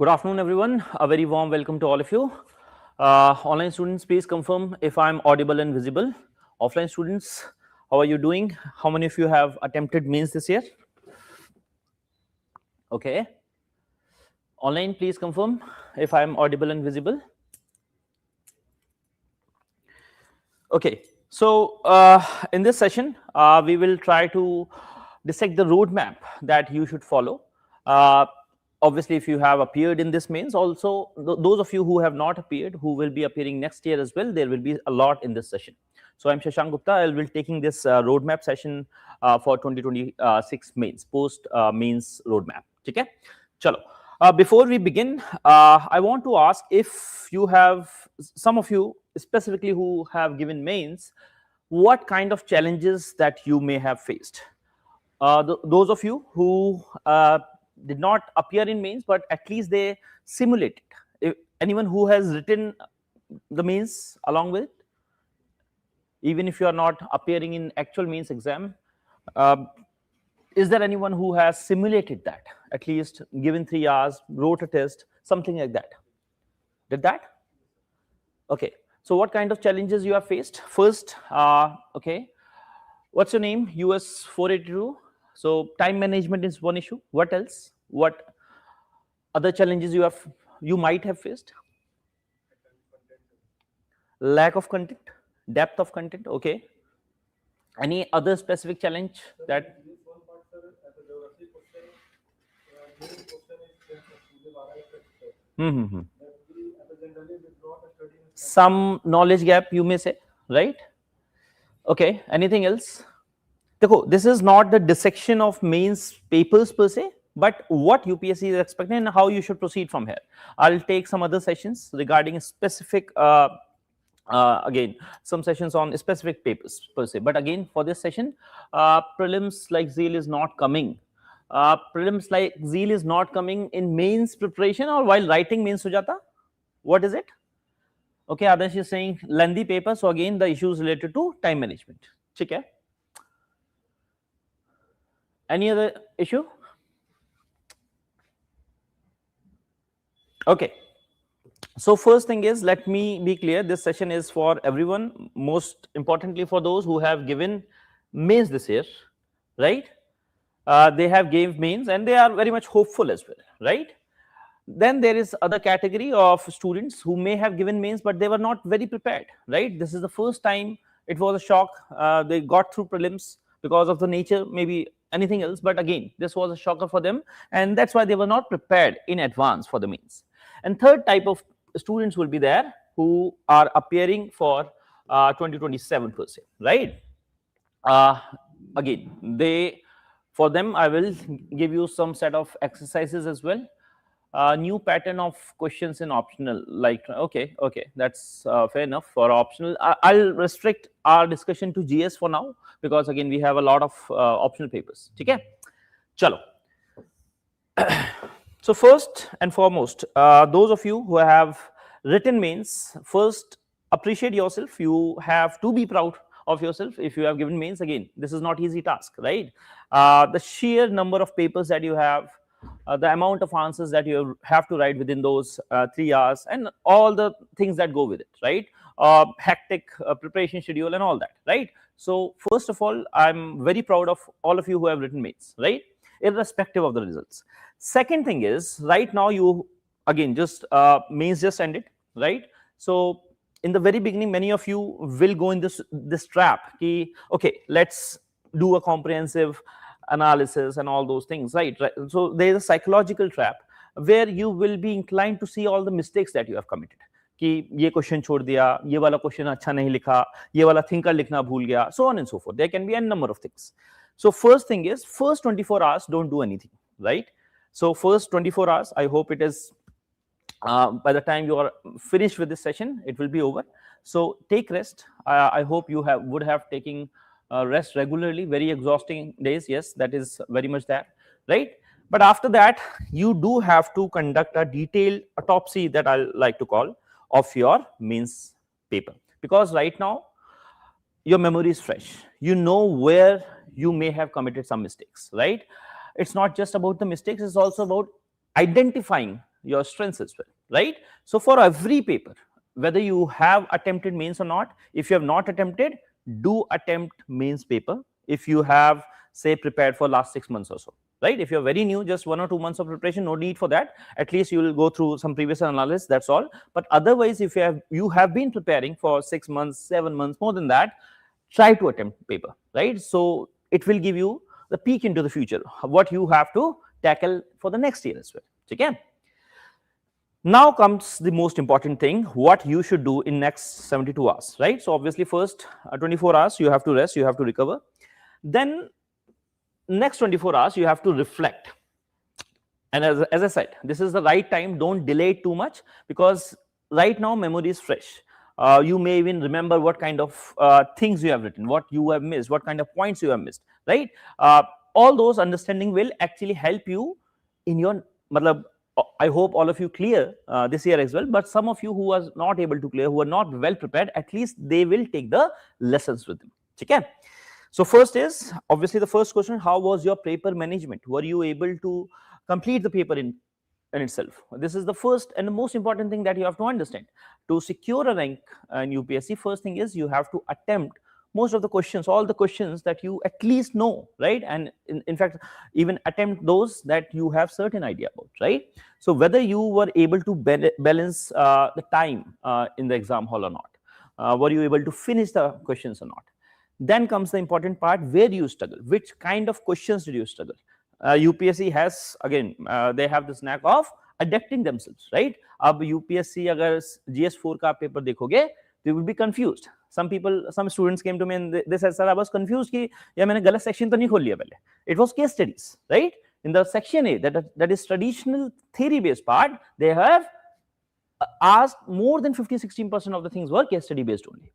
Good afternoon, everyone. A very warm welcome to all of you. Online students, please confirm if I'm audible and visible. Offline students, how are you doing? How many of you have attempted mains this year? Okay. Online, please confirm if I'm audible and visible. Okay. So in this session, we will try to dissect the roadmap that you should follow. Obviously, if you have appeared in this mains, also those of you who have not appeared, who will be appearing next year as well, there will be a lot in this session. So I'm Shashank Gupta. I will be taking this roadmap session for 2026 mains, post mains roadmap. Okay, chalo. Before we begin, I want to ask if you have, some of you specifically who have given mains, what kind of challenges that you may have faced. Those of you who did not appear in mains, but at least they simulated. If anyone who has written the mains along with it, even if you are not appearing in actual mains exam, is there anyone who has simulated that, at least given 3 hours, wrote a test, something like that? Did that? Okay. So what kind of challenges you have faced? First, okay, what's your name? US 482. So time management is one issue. What else? What other challenges you might have faced? Lack of content, depth of content. Okay. Any other specific challenge that? Some knowledge gap, you may say, right? Okay. Anything else? This is not the dissection of mains papers per se, but what UPSC is expecting and how you should proceed from here. I'll take some other sessions regarding specific, again, some sessions on specific papers per se. But again, for this session, prelims like zeal is not coming. Prelims like zeal is not coming in mains preparation or while writing mains sujata. What is it? Okay, Adarsh is saying lengthy paper. So again, the issues related to time management. Okay. Any other issue? Okay. So first thing is, let me be clear, this session is for everyone, most importantly for those who have given mains this year, right? They have gave mains and they are very much hopeful as well, right? Then there is other category of students who may have given mains, but they were not very prepared, right? This is the first time, it was a shock. They got through prelims because of the nature, maybe anything else, but again, this was a shocker for them, and that's why they were not prepared in advance for the mains. And third type of students will be there who are appearing for 2027 per se, right? Again, for them, I will give you some set of exercises as well. New pattern of questions in optional, like, okay, that's fair enough for optional. I'll restrict our discussion to GS for now, because again, we have a lot of optional papers. Okay, chalo. So first and foremost, those of you who have written mains, first appreciate yourself. You have to be proud of yourself if you have given mains. Again, this is not easy task, right? The sheer number of papers that you have, the amount of answers that you have to write within those 3 hours, and all the things that go with it, right? Hectic preparation schedule and all that, right? So first of all, I'm very proud of all of you who have written mains, right? Irrespective of the results. Second thing is, right now you, again, just mains just ended, right? So in the very beginning, many of you will go in this trap. Okay, let's do a comprehensive analysis and all those things, right? So there is a psychological trap where you will be inclined to see all the mistakes that you have committed. कि ये question छोड़ दिया, ये वाला question अच्छा नहीं लिखा, ये वाला थिंकर लिखना भूल गया, so on and so forth. There can be a number of things. So first thing is, first 24 hours don't do anything, right? So first 24 hours, I hope it is by the time you are finished with this session, it will be over. So take rest. I hope you would have taken rest regularly. Very exhausting days, yes, that is very much there, right? But after that, you do have to conduct a detailed autopsy, that I like to call, of your mains paper, because right now your memory is fresh. You know where you may have committed some mistakes, right? It's not just about the mistakes, it's also about identifying your strengths as well, right? So for every paper, whether you have attempted mains or not, if you have not attempted, do attempt mains paper. If you have, say, prepared for last 6 months or so, right? If you're very new, just 1 or 2 months of preparation, no need for that. At least you will go through some previous analysis, that's all. But otherwise, if you have been preparing for 6 months, 7 months, more than that, try to attempt paper, right? So it will give you the peek into the future, what you have to tackle for the next year as well. Okay. Now comes the most important thing, what you should do in next 72 hours, right? So obviously first 24 hours you have to rest, you have to recover. Then next 24 hours you have to reflect. And as I said, this is the right time, don't delay it too much, because right now memory is fresh. You may even remember what kind of things you have written, what you have missed, what kind of points you have missed, right? All those understanding will actually help you in your, I hope all of you clear this year as well, but some of you who are not able to clear, who are not well prepared, at least they will take the lessons with them. Okay? So first is, obviously the first question, how was your paper management? Were you able to complete the paper in itself? This is the first and the most important thing that you have to understand. To secure a rank in UPSC, first thing is you have to attempt most of the questions, all the questions that you at least know, right? And in fact, even attempt those that you have certain idea about, right? So whether you were able to balance the time in the exam hall or not, were you able to finish the questions or not? Then comes the important part, where do you struggle? Which kind of questions did you struggle? UPSC has, again, they have this knack of adapting themselves, right? Ab UPSC agar GS4 ka paper dekhoge, they will be confused. Some people, some students came to me and they said, sir, I was confused ki ya maine galat section to nahi khol liya pehle. It was case studies, right? In the section A, that is traditional theory based part, they have asked more than 50-16% of the things were case study based only,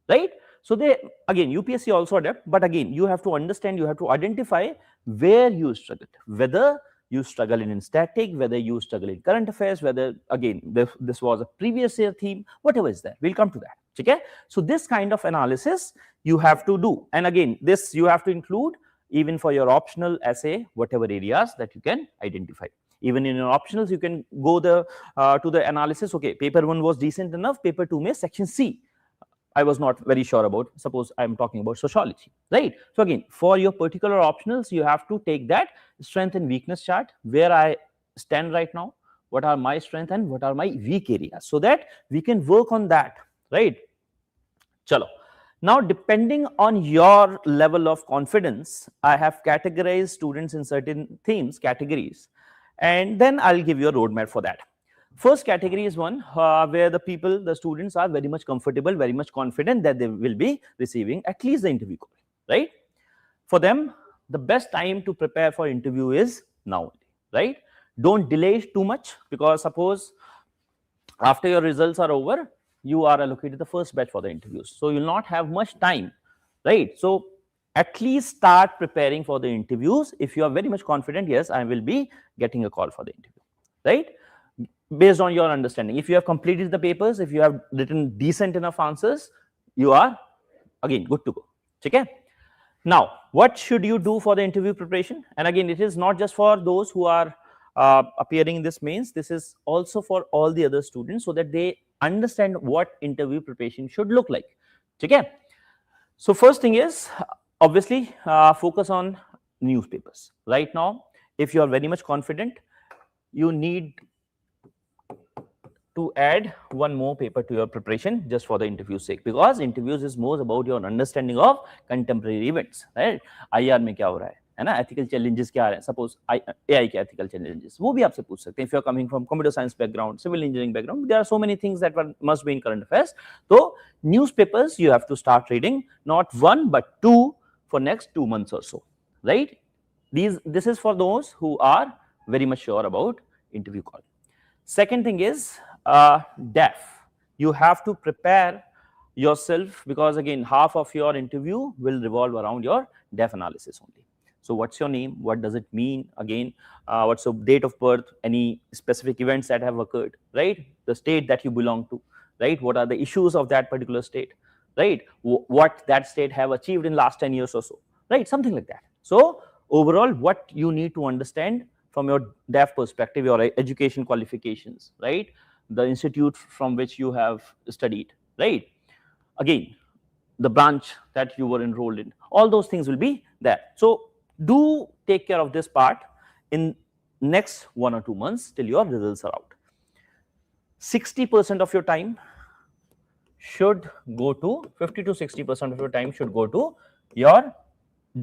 right? So they, again, UPSC also adapt, but again, you have to understand, you have to identify where you struggled, whether you struggle in static, whether you struggle in current affairs, whether, again, this was a previous year theme, whatever is there, we'll come to that. Okay? So this kind of analysis you have to do. And again, this you have to include even for your optional essay, whatever areas that you can identify. Even in your optionals, you can go to the analysis. Okay, paper 1 was decent enough, paper 2 may section C, I was not very sure about, suppose I'm talking about sociology, right? So again, for your particular optionals, you have to take that strength and weakness chart, where I stand right now, what are my strengths and what are my weak areas, so that we can work on that, right? Chalo. Now, depending on your level of confidence, I have categorized students in certain themes, categories, and then I'll give you a roadmap for that. First category is one where the students are very much comfortable, very much confident that they will be receiving at least the interview call, right? For them, the best time to prepare for interview is now, right? Don't delay too much, because suppose after your results are over, you are allocated the first batch for the interviews. So you'll not have much time, right? So at least start preparing for the interviews. If you are very much confident, yes, I will be getting a call for the interview, right? Based on your understanding. If you have completed the papers, if you have written decent enough answers, you are, again, good to go. Okay? Now, what should you do for the interview preparation? And again, it is not just for those who are appearing in this mains, this is also for all the other students, so that they understand what interview preparation should look like. Okay? So first thing is, obviously, focus on newspapers. Right now, if you are very much confident, you need to add one more paper to your preparation just for the interview sake, because interviews is more about your understanding of contemporary events, right? IR में क्या हो रहा है ना, ethical challenges क्या आ रहे हैं, suppose AI के ethical challenges, वो भी आपसे पूछ सकते हैं. If you are coming from computer science background, civil engineering background, there are so many things that must be in current affairs. So newspapers you have to start reading, not 1 but 2 for next 2 months or so, right? This is for those who are very much sure about interview call. Second thing is DAF. You have to prepare yourself, because again, half of your interview will revolve around your DAF analysis only. So what's your name? What does it mean? Again, what's your date of birth? Any specific events that have occurred, right? The state that you belong to, right? What are the issues of that particular state, right? What that state have achieved in last 10 years or so, right? Something like that. So overall, what you need to understand from your DAF perspective, your education qualifications, right? The institute from which you have studied, right? Again, the branch that you were enrolled in, all those things will be there. So do take care of this part in next 1 or 2 months till your results are out. 60% of your time should go to 50 to 60% of your time should go to your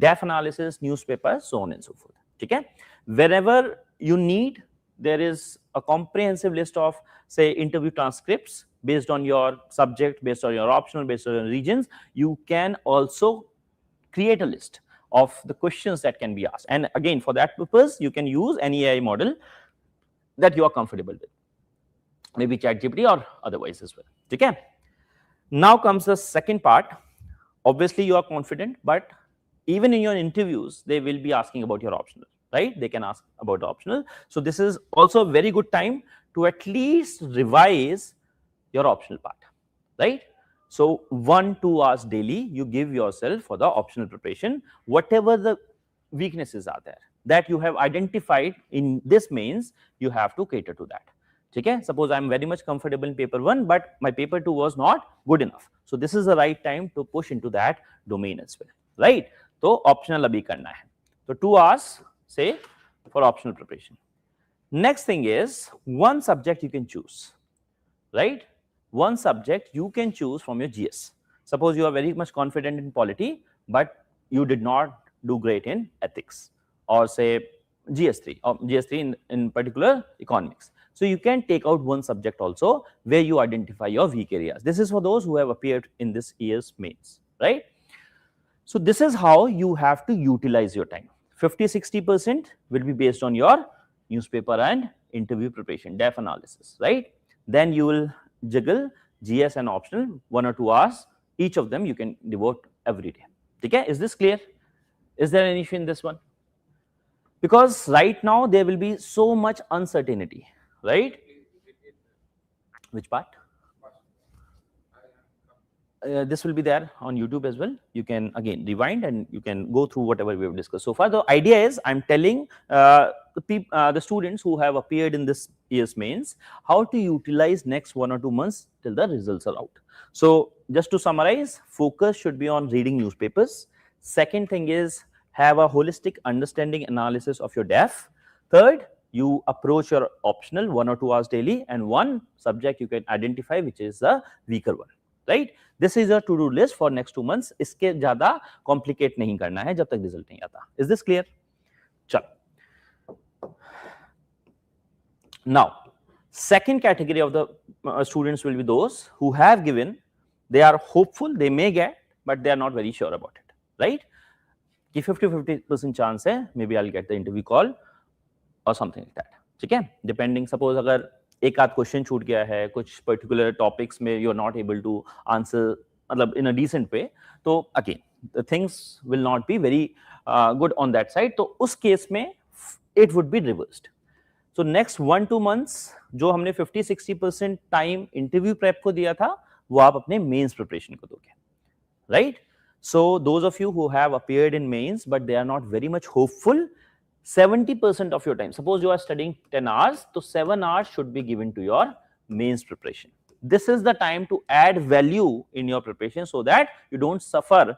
DAF analysis, newspapers, so on and so forth. Okay, wherever you need, there is a comprehensive list of, say, interview transcripts based on your subject, based on your optional, based on your regions. You can also create a list of the questions that can be asked, and again, for that purpose, you can use any AI model that you are comfortable with, maybe ChatGPT or otherwise as well. Okay, now comes the second part. Obviously you are confident, but even in your interviews they will be asking about your optional, right? They can ask about the optional. So this is also a very good time to at least revise your optional part, right? So 1-2 hours daily you give yourself for the optional preparation. Whatever the weaknesses are there that you have identified in this mains, you have to cater to that. Okay, suppose I am very much comfortable in paper 1, but my paper 2 was not good enough. So this is the right time to push into that domain as well, right? So optional abhi karna hai. So 2 hours, say, for optional preparation. Next thing is, one subject you can choose, right? One subject you can choose from your GS. Suppose you are very much confident in polity, but you did not do great in ethics, or say GS3, or GS3 in particular economics. So you can take out one subject also where you identify your weak areas. This is for those who have appeared in this year's mains, right? So this is how you have to utilize your time. 50-60% will be based on your newspaper and interview preparation, DAF analysis, right? Then you will juggle GS and optional 1 or 2 hours. Each of them you can devote every day. Okay, is this clear? Is there any issue in this one? Because right now there will be so much uncertainty, right? Which part? This will be there on YouTube as well. You can again rewind and you can go through whatever we have discussed so far. The idea is I'm telling the students who have appeared in this year's mains how to utilize next 1 or 2 months till the results are out. So just to summarize, focus should be on reading newspapers. Second thing is have a holistic understanding analysis of your DAF. Third, you approach your optional 1 or 2 hours daily, and one subject you can identify which is the weaker one, right? This is a to-do list for next 2 months. इसके ज़्यादा complicate नहीं करना है जब तक result नहीं आता. Is this clear? चलो. Now, second category of the students will be those who have given. They are hopeful they may get, but they are not very sure about it, right? कि 50-50% chance है, maybe I'll get the interview call or something like that. ठीक है? Depending, suppose अगर एक आध question छूट गया है, कुछ पर्टिकुलर टॉपिक्स में you are not able to answer मतलब इन अ डिसेंट वे, तो again the things will not be very good on that side. तो उस केस में it would be reversed. So next 1-2 months जो हमने 50-60% time interview prep को दिया था वो आप अपने मेंस प्रिपरेशन को दोगे, right? So those of you who have appeared in mains but they are not very much hopeful, 70% of your time, suppose you are studying 10 hours, so 7 hours should be given to your mains preparation. This is the time to add value in your preparation so that you don't suffer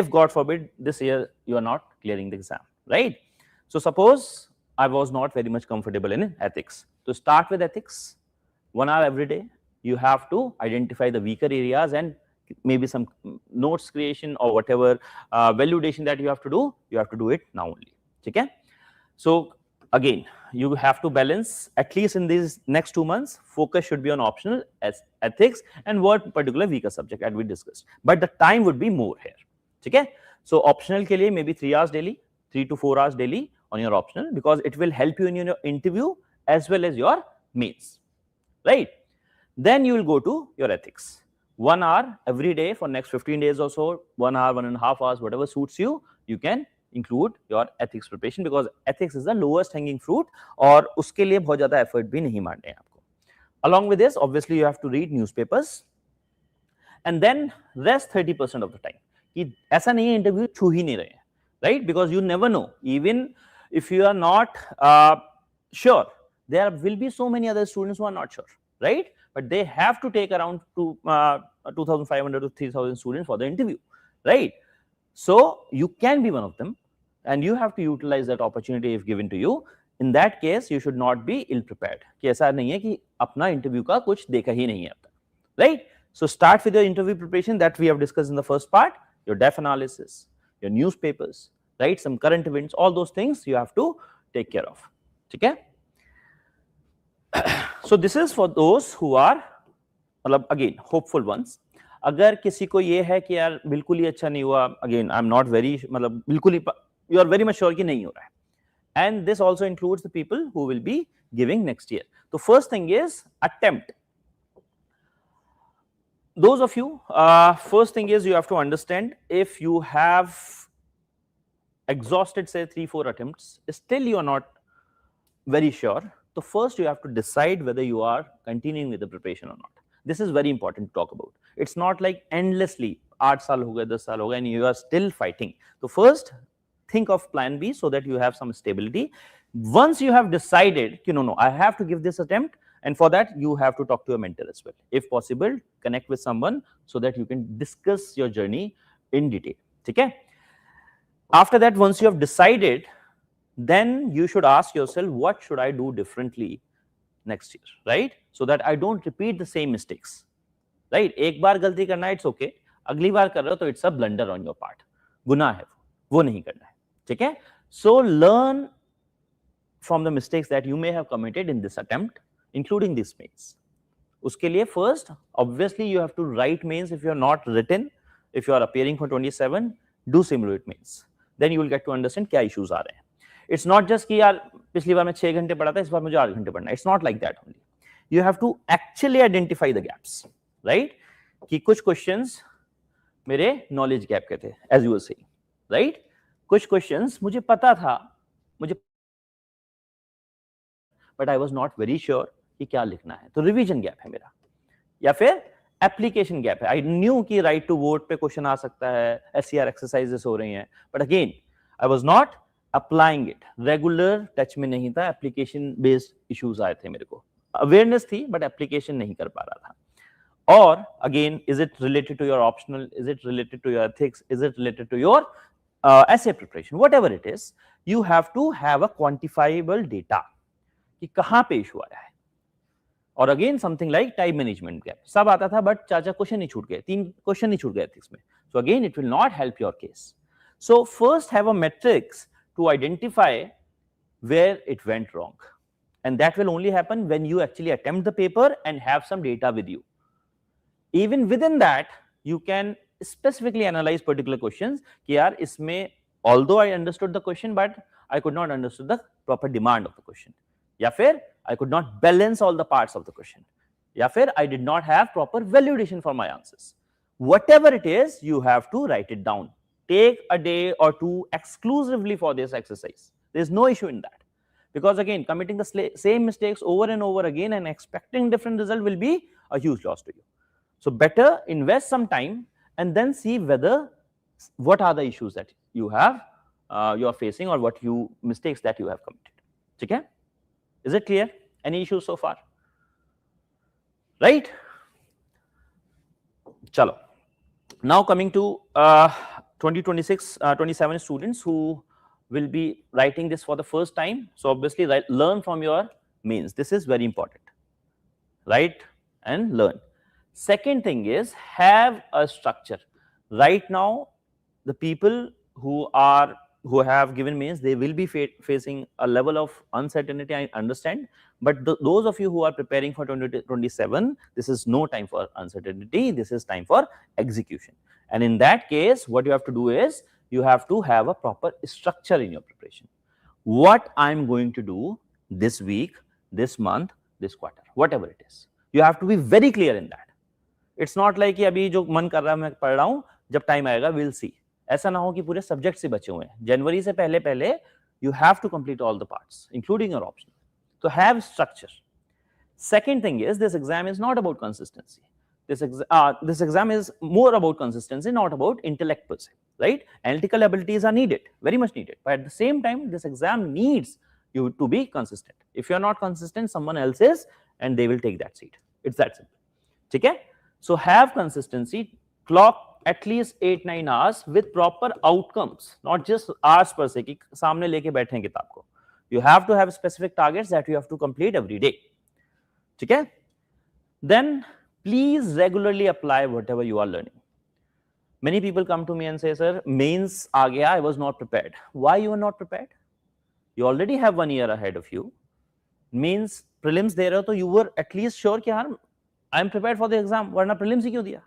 if God forbid this year you are not clearing the exam, right? So suppose I was not very much comfortable in ethics. To start with ethics, 1 hour every day, you have to identify the weaker areas and maybe some notes creation or whatever validation that you have to do it now only. Okay, so again you have to balance at least in these next 2 months. Focus should be on optional as ethics and what particular weaker subject as we discussed, but the time would be more here. Okay, so optional के लिए maybe 3 hours daily, 3 to 4 hours daily on your optional, because it will help you in your interview as well as your mains, right? Then you will go to your ethics, 1 hour every day for next 15 days or so, 1 hour, 1.5 hours, whatever suits you. You can include your ethics preparation because ethics is the lowest hanging fruit और उसके लिए बहुत ज़्यादा effort भी नहीं मारने हैं आपको. Along with this, obviously you have to read newspapers and then rest 30% of the time. कि ऐसा नहीं है इंटरव्यू छू ही नहीं रहे हैं, right? Because you never know. Even if you are not sure, there will be so many other students who are not sure, right? But they have to take around 2,500 to 3,000 students for the interview, right? So you can be one of them, and you have to utilize that opportunity if given to you. In that case, you should not be ill prepared. कि ऐसा नहीं है कि अपना interview का कुछ देखा ही नहीं है अब तक, right? So start with your interview preparation that we have discussed in the first part, your DAF analysis, your newspapers, right? Some current events, all those things you have to take care of. Okay? So this is for those who are, मतलब again, hopeful ones. अगर किसी को ये है कि यार बिल्कुल ही अच्छा नहीं हुआ, again, I'm not very, मतलब बिल्कुल ही, you are very much sure कि नहीं हो रहा है. And this also includes the people who will be giving next year. The first thing is attempt. Those of you, first thing is you have to understand, if you have exhausted say 3-4 attempts, still you are not very sure, so first you have to decide whether you are continuing with the preparation or not. This is very important to talk about. It's not like endlessly 8 साल हो गए 10 साल हो गए and you are still fighting. So first think of plan B so that you have some stability. Once you have decided, no, I have to give this attempt, and for that you have to talk to a mentor as well. If possible, connect with someone so that you can discuss your journey in detail. Okay? After that, once you have decided, then you should ask yourself, what should I do differently next year, right? So that I don't repeat the same mistakes, right? एक बार गलती करना it's okay, अगली बार कर रहे हो तो it's a blunder on your part, गुनाह है वो नहीं करना है, ठीक है? So learn from the mistakes that you may have committed in this attempt, including these mains. उसके लिए first, obviously you have to write mains if you are not written. If you are appearing for 27, do simulate mains. Then you will get to understand क्या issues आ रहे हैं. It's not just कि यार पिछली बार मैं 6 घंटे पढ़ा था, इस बार मुझे 8 घंटे पढ़ना है. It's not like that only. You have to actually identify the gaps, right? कि कुछ questions मेरे knowledge gap के थे, as you were saying, right? कुछ questions मुझे पता था, but I was not very sure कि क्या लिखना है, तो revision gap है मेरा, या फिर application gap है. I knew कि right to vote पे question आ सकता है, SCR exercises हो रही हैं, but again I was not applying it. Regular touch में नहीं था, application based issues आए थे मेरे को. Awareness थी, but application नहीं कर पा रहा था. Or again, is it related to your optional? Is it related to your ethics? Is it related to your essay preparation? Whatever it is, you have to have a quantifiable data कि कहाँ पे issue आ रहा है. और again something like time management gap. सब आता था, but 4 question ही छूट गए, 3 क्वेश्चन ही छूट गए ethics में. So again, it will not help your case. So first have a metrics to identify where it went wrong, and that will only happen when you actually attempt the paper and have some data with you. Even within that, you can specifically analyze particular questions कि यार इसमें, although I understood the question, but I could not understand the proper demand of the question, या फिर I could not balance all the parts of the question, या फिर I did not have proper validation for my answers. Whatever it is, you have to write it down. Take a day or two exclusively for this exercise. There is no issue in that, because again, committing the same mistakes over and over again and expecting different result will be a huge loss to you. So better invest some time and then see whether what are the issues that you have, you are facing, or what mistakes that you have committed. Okay? Is it clear? Any issues so far? Right? Chalo. Now coming to 2026, 27 students who will be writing this for the first time. So obviously learn from your mains. This is very important. Write and learn. Second thing is have a structure. Right now, the people who have given mains, they will be facing a level of uncertainty, I understand. But those of you who are preparing for 2027, this is no time for uncertainty. This is time for execution. And in that case, what you have to do is you have to have a proper structure in your preparation. What I'm going to do this week, this month, this quarter, whatever it is, you have to be very clear in that. It's not like कि अभी जो मन कर रहा है मैं पढ़ रहा हूँ, जब टाइम आएगा we'll see. ऐसा ना हो कि पूरे सब्जेक्ट से बचे हुए हैं. जनवरी से पहले you have to complete all the parts, including your optional. So have structure. Second thing is, this exam is not about consistency. this exam is more about consistency, not about intellect per se, right? Analytical abilities are needed, very much needed, but at the same time this exam needs you to be consistent. If you are not consistent, someone else is, and they will take that seat. It's that simple. Okay? So have consistency, clock at least 8-9 hours with proper outcomes, not just hours per se कि सामने लेके बैठे हैं किताब को. You have to have specific targets that you have to complete every day. Okay? Then please regularly apply whatever you are learning. Many people come to me and say, sir, mains aa gaya, I was not prepared. Why you are not prepared? You already have 1 year ahead of you. Means prelims de rahe ho, to you were at least sure कि यार I am prepared for the exam, वरना prelims ही क्यों दिया?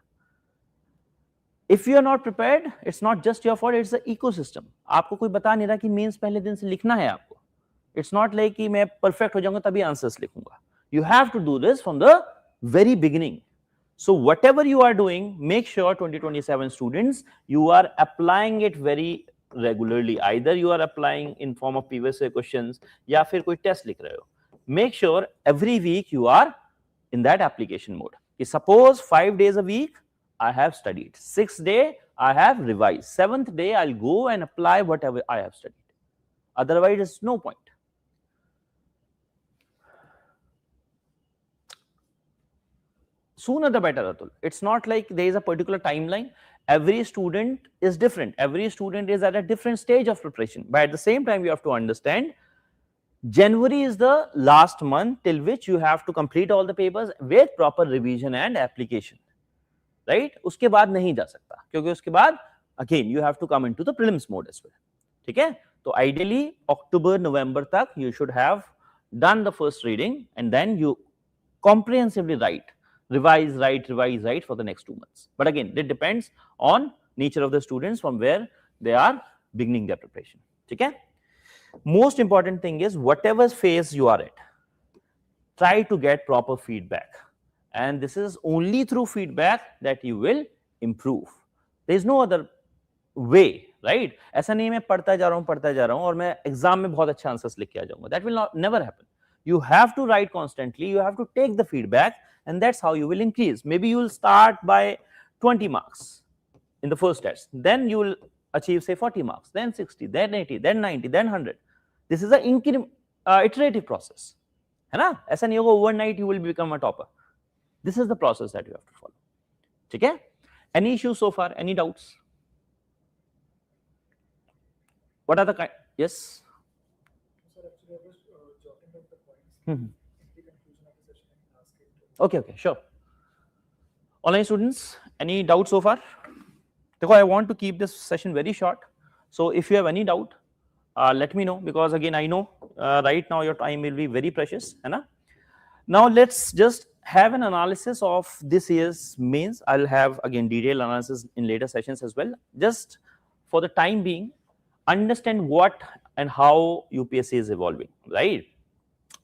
If you are not prepared, it's not just your fault, it's the ecosystem. आपको कोई बता नहीं रहा कि मेंस पहले दिन से लिखना है आपको. It's not like कि मैं perfect हो जाऊंगा तभी answers लिखूंगा. You have to do this from the very beginning. So whatever you are doing, make sure 2027 students, you are applying it very regularly. Either you are applying in form of previous year questions या फिर कोई test लिख रहे हो. Make sure every week you are in that application mode. Suppose 5 days a week I have studied, 6th day I have revised, 7th day I'll go and apply whatever I have studied. Otherwise, it's no point. Sooner the better, Atul. It's not like there is a particular timeline. Every student is different. Every student is at a different stage of preparation. But at the same time, you have to understand January is the last month till which you have to complete all the papers with proper revision and application. Right? उसके बाद नहीं जा सकता क्योंकि उसके बाद again you have to come into the prelims mode as well. ठीक है? तो ideally October, November तक you should have done the first reading and then you comprehensively revise for the next 2 months. But again, it depends on nature of the students from where they are beginning their preparation. ठीक है? Most important thing is whatever phase you are at, try to get proper feedback. And this is only through feedback that you will improve. There is no other way, right? ऐसा नहीं मैं पढ़ता जा रहा हूँ और मैं एग्जाम में बहुत अच्छा आंसर्स लिख के आ जाऊंगा. That will never happen. You have to write constantly. You have to take the feedback, and that's how you will increase. Maybe you will start by 20 marks in the first test. Then you will achieve say 40 marks, then 60, then 80, then 90, then 100. This is an iterative process. है ना? ऐसा नहीं होगा overnight you will become a topper. This is the process that you have to follow. Okay? Any issues so far? Any doubts? What are the kind? Yes? Sir, actually, I was jotting down the points. Mm-hmm. At the conclusion of the session, I ask it. Okay, sure. Online students, any doubts so far? Because I want to keep this session very short. So if you have any doubt, let me know, because again, I know right now your time will be very precious. Hai? Now let's just have an analysis of this year's mains. I'll have again detailed analysis in later sessions as well. Just for the time being, understand what and how UPSC is evolving, right?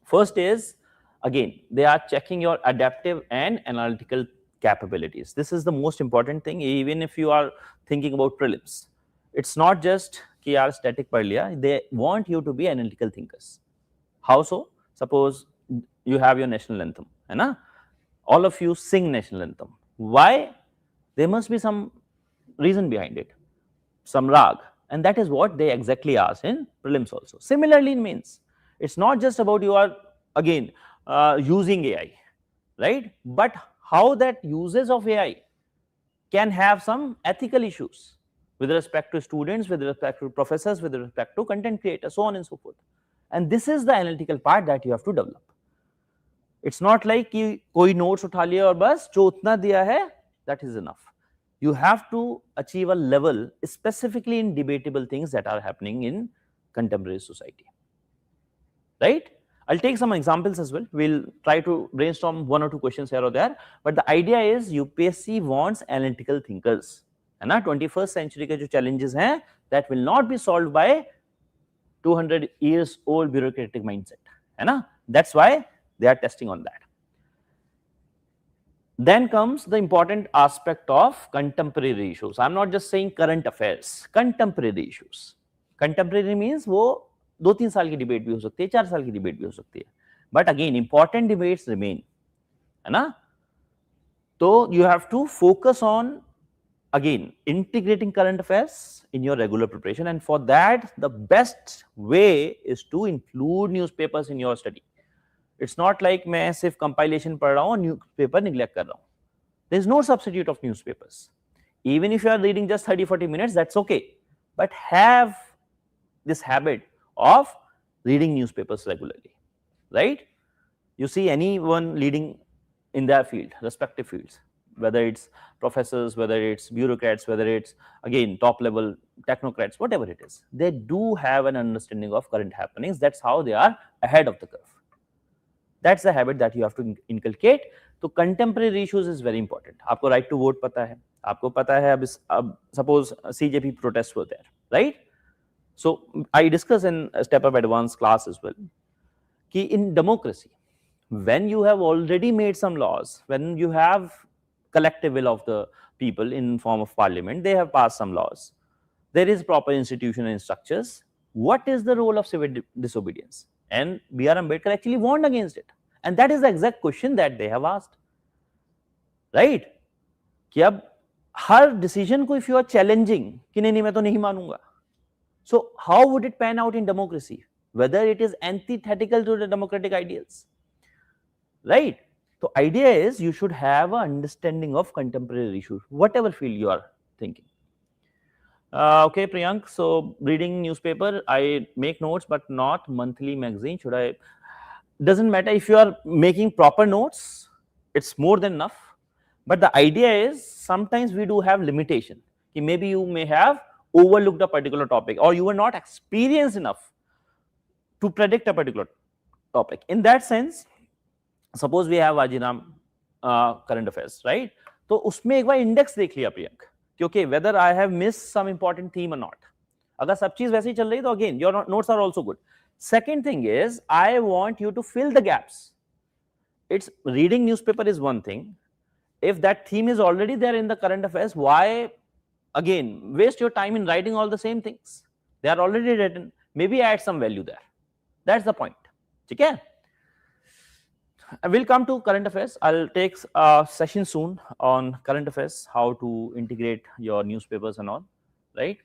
First is, again, they are checking your adaptive and analytical capabilities. This is the most important thing, even if you are thinking about prelims. It's not just कि यार static पढ़ लिया. They want you to be analytical thinkers. How so? Suppose you have your national anthem, है ना? All of you sing national anthem. Why? There must be some reason behind it, some rag, and that is what they exactly ask in prelims also. Similarly in mains, it's not just about you are again using AI, right? But how that uses of AI can have some ethical issues with respect to students, with respect to professors, with respect to content creators, so on and so forth. And this is the analytical part that you have to develop. It's not like कि कोई notes उठा लिया और बस जो उतना दिया है, that is enough. You have to achieve a level specifically in debatable things that are happening in contemporary society, right? I'll take some examples as well. We'll try to brainstorm 1 or 2 questions here or there. But the idea is UPSC wants analytical thinkers. है ना? 21st century के जो challenges हैं, that will not be solved by 200 years old bureaucratic mindset. है ना? That's why they are testing on that. Then comes the important aspect of contemporary issues. I'm not just saying current affairs, contemporary issues. Contemporary means वो 2-3 साल की debate भी हो सकती है, 4 साल की डिबेट भी हो सकती है. But again, important debates remain. है ना? So you have to focus on, again, integrating current affairs in your regular preparation, and for that the best way is to include newspapers in your study. It's not like मैं सिर्फ compilation पढ़ रहा हूँ, newspaper neglect कर रहा हूँ. There is no substitute of newspapers. Even if you are reading just 30-40 minutes, that's okay, but have this habit of reading newspapers regularly, right? You see anyone leading in their field, respective fields, whether it's professors, whether it's bureaucrats, whether it's, again, top level technocrats, whatever it is, they do have an understanding of current happenings. That's how they are ahead of the curve. That's the habit that you have to inculcate. तो contemporary issues is very important. आपको right to vote पता है, आपको पता है अब suppose CJP protests were there, right? So I discuss in a step up advanced class as well कि in democracy, when you have already made some laws, when you have collective will of the people in form of parliament, they have passed some laws, there is proper institution and structures. What is the role of civil disobedience? And B.R. Ambedkar actually warned against it, and that is the exact question that they have asked, right? कि अब हर decision को if you are challenging कि नहीं मैं तो नहीं मानूंगा, so how would it pan out in democracy, whether it is antithetical to the democratic ideals, right? So idea is you should have an understanding of contemporary issues, whatever field you are thinking. Okay, Priyank, so reading newspaper, I make notes but not monthly magazine. Should I? Doesn't matter if you are making proper notes, it's more than enough. But the idea is sometimes we do have limitation. Maybe you may have overlooked a particular topic, or you were not experienced enough to predict a particular topic. In that sense, suppose we have Vajiram current affairs, right? तो उसमें एक बार index देख लिया प्रियंक कि okay, whether I have missed some important theme or not. अगर सब चीज वैसे ही चल रही तो again your notes are also good. Second thing is I want you to fill the gaps. It's reading newspaper is one thing. If that theme is already there in the current affairs, why again waste your time in writing all the same things? They are already written. Maybe add some value there. That's the point. Okay? We'll come to current affairs. I'll take a session soon on current affairs, how to integrate your newspapers and all, right?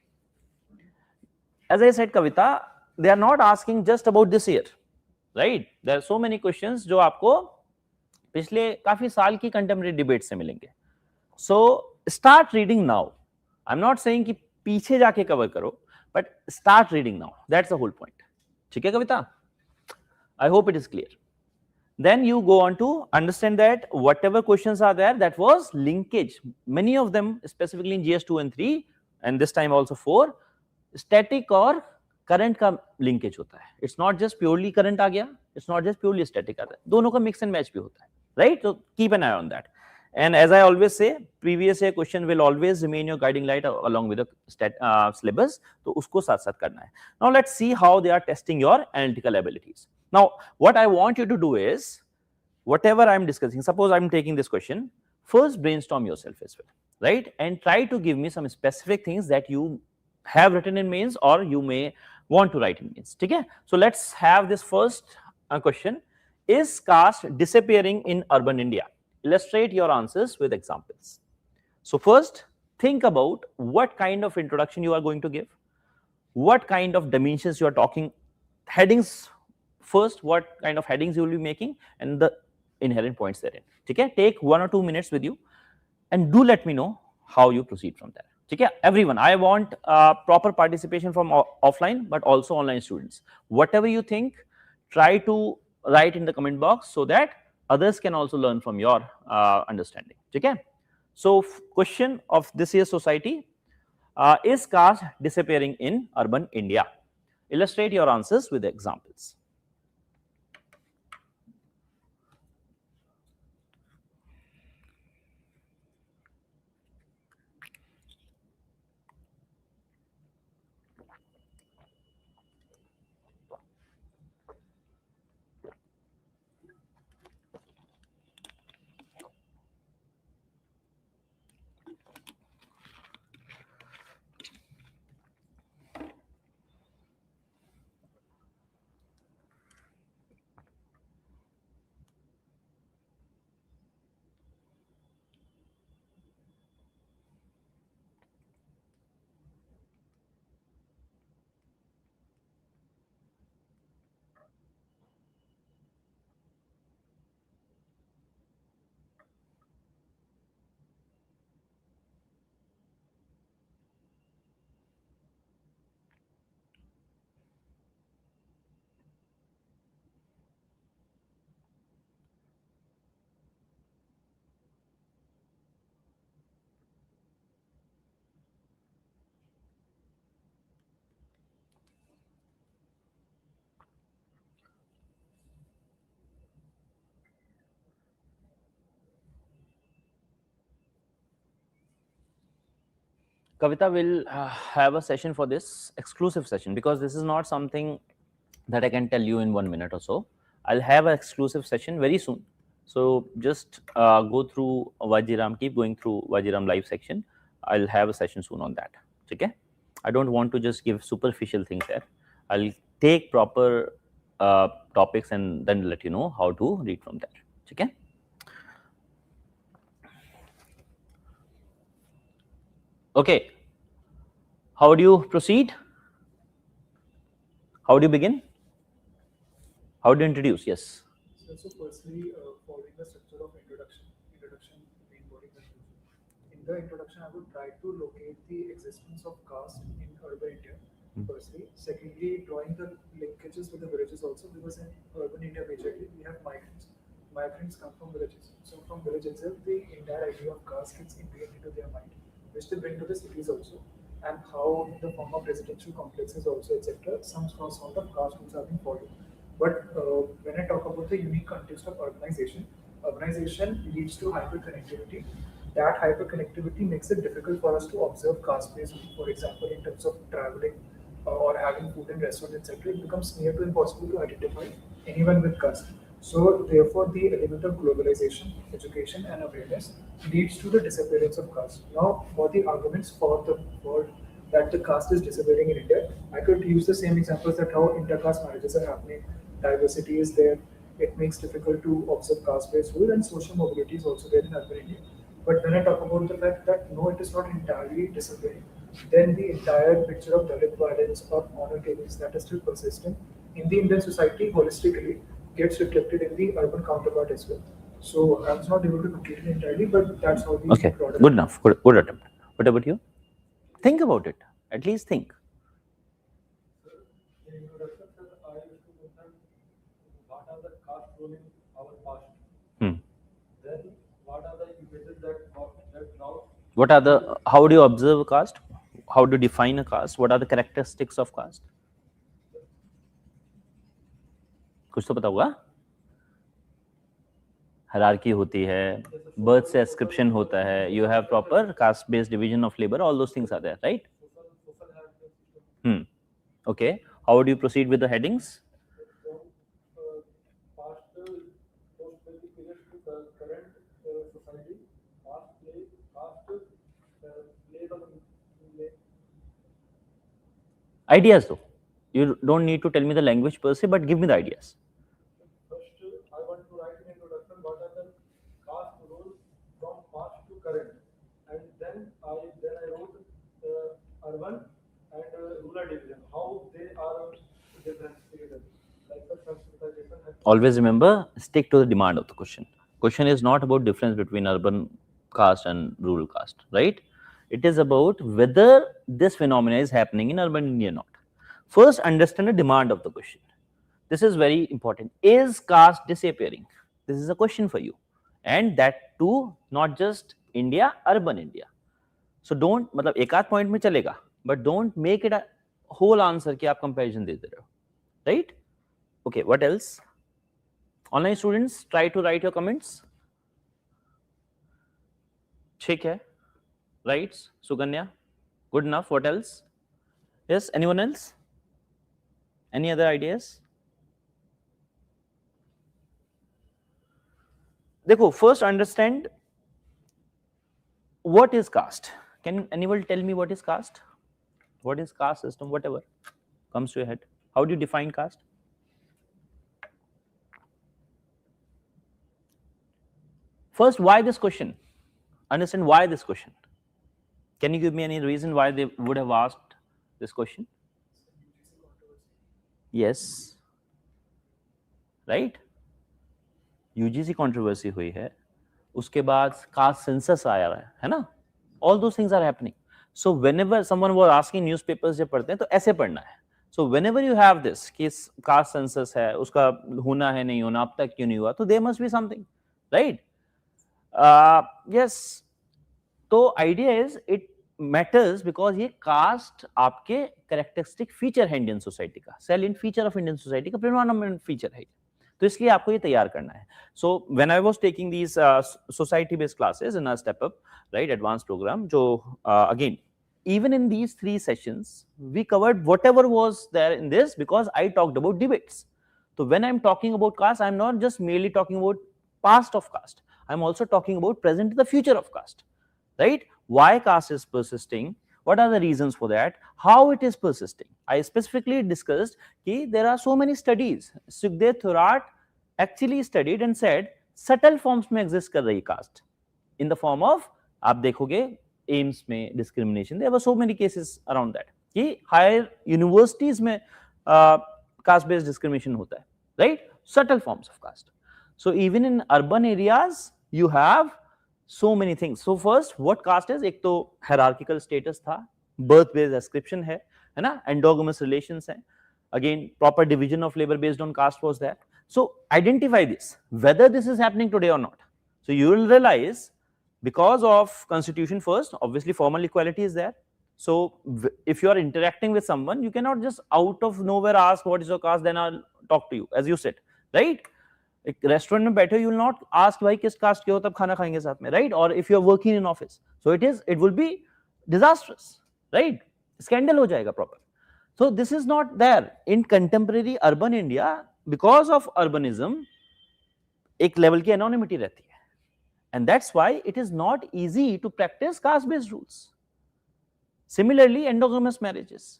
As I said, Kavita, they are not asking just about this year, right? There are so many questions जो आपको पिछले काफी साल की contemporary debate से मिलेंगे. So start reading now. I'm not saying कि पीछे जाके cover करो, but start reading now. That's the whole point. ठीक है कविता? I hope it is clear. Then you go on to understand that whatever questions are there, that was linkage. Many of them, specifically in GS2 and 3, and this time also 4, static और current का linkage होता है. It's not just purely current आ गया, it's not just purely static आता है. दोनों का mix and match भी होता है, right? So keep an eye on that. And as I always say, previous year question will always remain your guiding light along with the syllabus. तो उसको साथ साथ करना है. Now let's see how they are testing your analytical abilities. Now, what I want you to do is, whatever I'm discussing, suppose I'm taking this question, first brainstorm yourself as well, right? And try to give me some specific things that you have written in mains or you may want to write in mains. Okay? So let's have this first question. Is caste disappearing in urban India? Illustrate your answers with examples. So first, think about what kind of introduction you are going to give, what kind of dimensions you are talking, headings. First, what kind of headings you will be making and the inherent points therein. Okay? Take 1 or 2 minutes with you and do let me know how you proceed from there. Okay? Everyone, I want proper participation from offline but also online students. Whatever you think, try to write in the comment box so that others can also learn from your understanding. Okay? So, question of this year's society, is caste disappearing in urban India? Illustrate your answers with examples. Kavita will have a session for this, exclusive session, because this is not something that I can tell you in 1 minute or so. I'll have an exclusive session very soon. So just go through Vajiram, keep going through Vajiram live section. I'll have a session soon on that. Okay? I don't want to just give superficial things there. I'll take proper topics and then let you know how to read from there. Okay? Okay. How do you proceed? How do you begin? How do you introduce? Yes. So firstly, following the structure of introduction, main body, conclusion. In the introduction, I would try to locate the existence of caste in urban India. Firstly, secondly, drawing the linkages with the villages also, because in urban India majorly we have migrants. Migrants come from villages. So from village itself, the entire idea of caste gets ingrained into their mind, which they bring to the cities also, and how in the form of residential complexes also, etc. Some sort of caste rules are being followed. But when I talk about the unique context of urbanization, urbanization leads to hyperconnectivity. That hyperconnectivity makes it difficult for us to observe caste-based, for example, in terms of traveling or having food in restaurants, etc. It becomes near to impossible to identify anyone with caste. So, therefore, the element of globalization, education, and awareness leads to the disappearance of caste. Now, for the arguments for that the caste is disappearing in India, I could use the same examples that how intercaste marriages are happening, diversity is there, it makes difficult to observe caste-based rule, and social mobility is also there in urban India. But when I talk about the fact that no, it is not entirely disappearing, then the entire picture of Dalit violence or honor killings that is still persistent in the Indian society holistically gets reflected in the urban counterpart as well. So I was not able to complete it entirely, but that's how the Okay, product. good enough. Good attempt. What about you? Think about it. At least think. In introduction, sir, I used to mention what are the caste role in our past. Hmm. Then what are the images that now. What are the? How do you observe a caste? How do you define a caste? What are the characteristics of caste? कुछ तो पता होगा. Hierarchy होती है, birth से ascription होता है, you have proper caste based division of labor, all those things are there, right? Okay, how would you proceed with the headings? Past post-Vedic period to the current society, past play the Ideas though, you don't need to tell me the language per se, but give me the ideas. First, I want to write in introduction what are the caste rules from past to current, and then I wrote urban and rural division, how they are different together. Like the sensitization has. Always remember, stick to the demand of the question. Question is not about difference between urban caste and rural caste, right? It is about whether this phenomena is happening in urban India or not. First, understand the demand of the question. This is very important. Is caste disappearing? This is a question for you, and that too not just India, urban India. So don't, मतलब एक आध point में चलेगा, but don't make it a whole answer कि आप comparison दे रहे हो, right? Okay, what else? Online students, try to write your comments. ठीक है, writes Suganya, good enough. What else? Yes, anyone else? Any other ideas? देखो, first understand what is caste. Can anyone tell me what is caste? What is caste system? Whatever comes to your head. How do you define caste? First, why this question? Understand why this question. Can you give me any reason why they would have asked this question? Yes, right? UGC controversy हुई है, उसके बाद caste census आया है ना? All those things are happening. So whenever someone was asking newspapers जब पढ़ते हैं तो ऐसे पढ़ना है. So whenever you have this कि caste census है, उसका होना है नहीं होना, अब तक क्यों नहीं हुआ, तो there must be something, right? Yes. तो idea is it matters because ये caste आपके characteristic feature है Indian society का, salient feature of Indian society का predominant feature है. तो इसलिए आपको ये तैयार करना है. So when I was taking these society based classes in a step up, right, advanced program, जो again even in these 3 sessions we covered whatever was there in this, because I talked about debates. So when I'm talking about caste, I'm not just merely talking about past of caste, I'm also talking about present to the future of caste, right? Why caste is persisting, what are the reasons for that, how it is persisting. I specifically discussed that there are so many studies. Sukhdev Thorat actually studied and said subtle forms में exist कर रही caste in the form of, आप देखोगे AIIMS में discrimination, there were so many cases around that कि higher universities में caste based discrimination होता है, right? Subtle forms of caste. So even in urban areas you have so many things. So first what caste is, एक तो hierarchical status था, birth based ascription है ना, endogamous relations है, again proper division of labor based on caste was there. So identify this, whether this is happening today or not. So you will realize because of constitution, first obviously formal equality is there. So if you are interacting with someone, you cannot just out of nowhere ask what is your caste, then I'll talk to you, as you said, right? एक restaurant में बैठे, you will not ask भाई किस cast के हो, तब खाना खाएंगे साथ में, राइट? और if you are working in office, so it will be disastrous, right? Scandal हो जाएगा proper. So this is not there in contemporary urban India. Because of urbanism एक लेवल की एनोनिमिटी रहती है, and that's why it is not easy to practise caste based rules. Similarly endogamous marriages,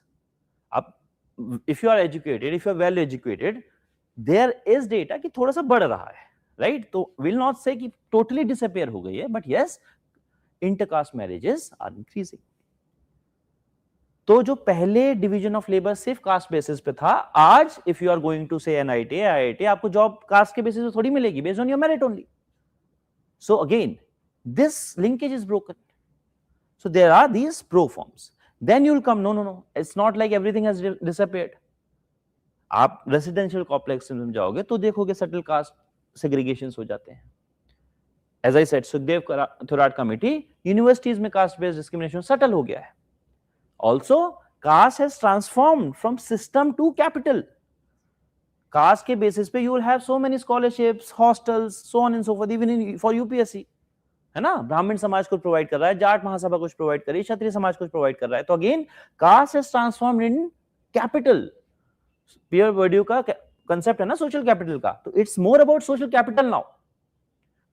अब if you are educated, if you are well educated, there is data कि थोड़ा सा बढ़ रहा है, राइट? तो विल नॉट से कि टोटली डिसअपियर हो गई है, but yes intercaste marriages are increasing. तो जो पहले डिवीजन ऑफ लेबर सिर्फ कास्ट बेसिस पे था, आज if you are going to say NIT, IIT, आपको जॉब कास्ट के बेसिस पे थोड़ी मिलेगी, based on your merit only. So again this linkage is broken. So there are these pro forms. Then you will come, no, it's not like everything has disappeared. आप residential complex में जाओगे तो देखोगे subtle cast सेग्रीगेशंस हो जाते हैं. As I said, Sukhadeo Thorat Committee, universities में caste based discrimination subtle हो गया है. Also caste has transformed from system to capital. Caste के बेसिस पे you will have so many scholarships, hostels, so on and so forth, even for UPSC, है ना? ब्राह्मण समाज को प्रोवाइड कर रहा है, जाट महासभा कुछ प्रोवाइड कर रही है, क्षत्रिय समाज कुछ प्रोवाइड कर रहा है. तो again caste has transformed in capital. Pierre Bourdieu का कंसेप्ट है ना सोशल कैपिटल का, तो it's more about social capital now.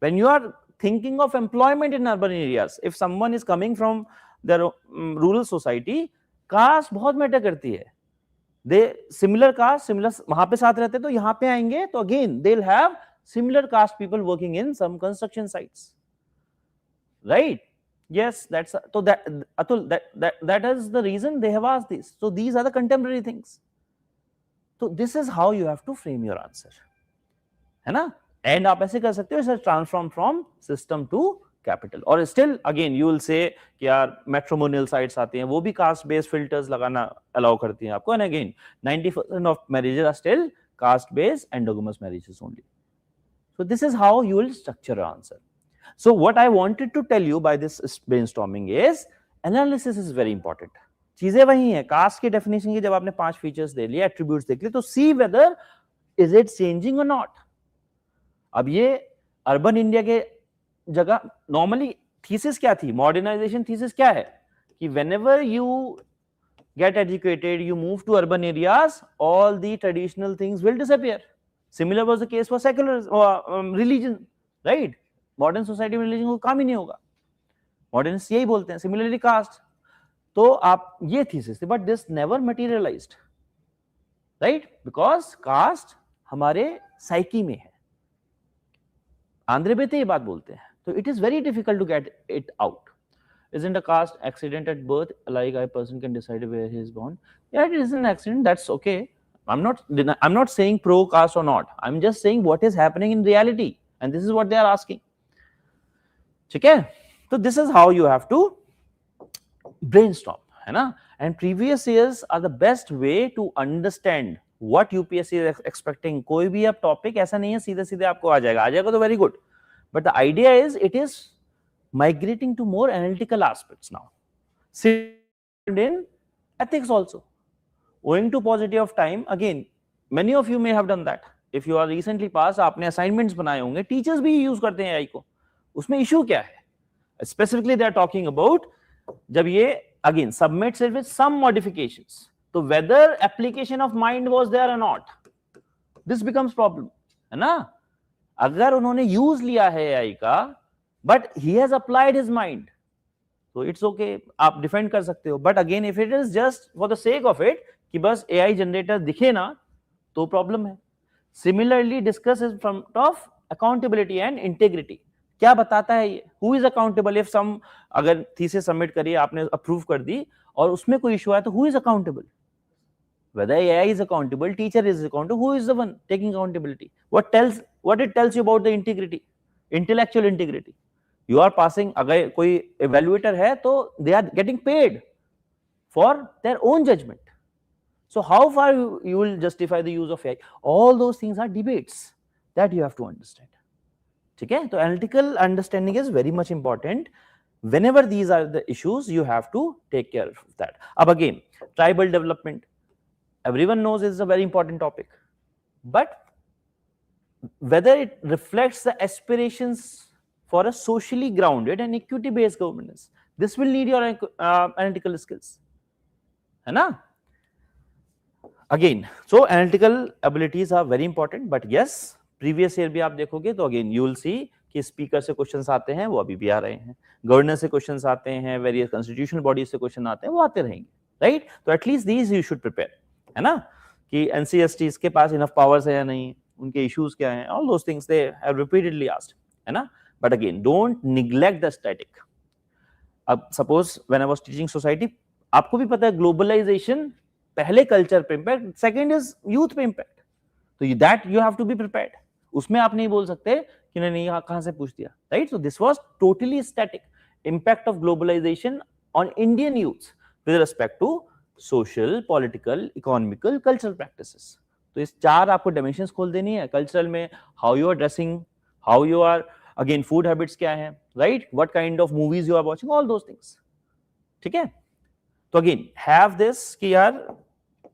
When you are thinking of employment in urban areas, if someone is coming from the rural society, caste बहुत matter करती है. They similar cast, similar वहां पे साथ रहते, तो यहां पे आएंगे तो again they will have similar caste people working in some construction sites, right? Yes, that's so that Atul, that is the reason they have asked this. So these are the contemporary things. So this is how you have to frame your answer, है ना? And आप ऐसे कर सकते हो, इसे transform from system to capital. और still again you will say कि यार matrimonial sites आती हैं, वो भी caste based filters लगाना allow करती हैं आपको. And again 90% of marriages are still caste based endogamous marriages only. So this is how you will structure your answer. So what I wanted to tell you by this brainstorming is analysis is very important. चीजें वही हैं, cast की definition की जब आपने 5 features दे लिए, attributes देख लिए, तो see whether is it changing और नॉट. अब ये अर्बन इंडिया के जगह नॉर्मली थीसिस क्या थी, मॉडर्नाइजेशन थीसिस क्या है कि whenever you get educated, you move to urban areas, all the traditional things will disappear. Similar was the case for secular religion, right? Modern society में religion को काम ही नहीं होगा, मॉडर्निस्ट यही बोलते हैं. सिमिलरली कास्ट, तो आप ये थीसिस थी, but this never materialised, right? Because caste हमारे साइकी में है. आंध्र में तो ये बात बोलते हैं, तो it is very difficult to get it out. Isn't a caste accident at birth like a person can decide where he is born? Yeah, it is an accident, that's okay. I'm not saying pro caste or not, I'm just saying what is happening in reality, and this is what they are asking. ठीक है? तो this is how you have to brainstorm, है ना? And previous years are the best way to understand what UPSC is expecting. कोई भी अब topic ऐसा नहीं है सीधे सीधे आपको आ जाएगा तो very good, but the idea is it is migrating to more analytical aspects now. In ethics also, owing to paucity of time, again many of you may have done that. If you are recently passed, आपने assignments बनाए होंगे, teachers भी use करते हैं AI को. उसमें issue क्या है? Specifically they are talking about जब ये again submits it with some modifications. So whether application of mind was there or not, this becomes problem, है ना? अगर उन्होंने यूज लिया है एआई का, but he has applied his mind, तो इट्स ओके, आप डिफेंड कर सकते हो. But again if it is just for the sake of it कि बस एआई जनरेटर दिखे ना, तो प्रॉब्लम है. Similarly discuss is front of accountability and integrity. क्या बताता है ये? Who is accountable? If some अगर थीसिस सबमिट करिए, आपने अप्रूव कर दी और उसमें कोई इशू आया, तो who is accountable? Whether AI is accountable, teacher is accountable, who is the one taking accountability? What it tells you about the integrity, intellectual integrity? You are passing, अगर कोई evaluator है तो they are getting paid for their own judgment. So how far you will justify the use of AI? All those things are debates that you have to understand. ठीक है? तो analytical understanding is very much important. Whenever these are the issues, you have to take care of that. अब again, tribal development. Everyone knows is a very important topic, but whether it reflects the aspirations for a socially grounded and equity based governance, this will need your analytical skills, है ना? Again, so analytical abilities are very important, but yes, previous year भी आप देखोगे तो again you will see कि speaker से questions आते हैं, वो अभी भी आ रहे हैं, गवर्नर से क्वेश्चंस आते हैं, वेरियस कॉन्स्टिट्यूशनल बॉडीज से क्वेश्चन आते हैं, वो आते रहेंगे, राइट? तो at least these you should prepare, है ना? कि एनसीएसटी के पास इनफ पावर्स है या नहीं, उनके इश्यूज क्या हैं, all those things they have repeatedly asked, है ना? But again don't neglect the static. अब suppose when I was teaching society, आपको भी पता है ग्लोबलाइजेशन पहले कल्चर पे इंपैक्ट, सेकंड इज यूथ पे इंपैक्ट, तो that you have to be prepared. उसमें आप नहीं बोल सकते कि नहीं कहां से पूछ दिया, right? So this was totally static. Impact of globalization on Indian youth with respect to social, political, economical, cultural practices. तो इस चार आपको डायमेंशंस खोल देनी है. कल्चरल में how you are dressing, how you are, again food habits क्या है, right? What kind of movies you are watching, all those things. ठीक है? तो अगेन हैव दिस कि यार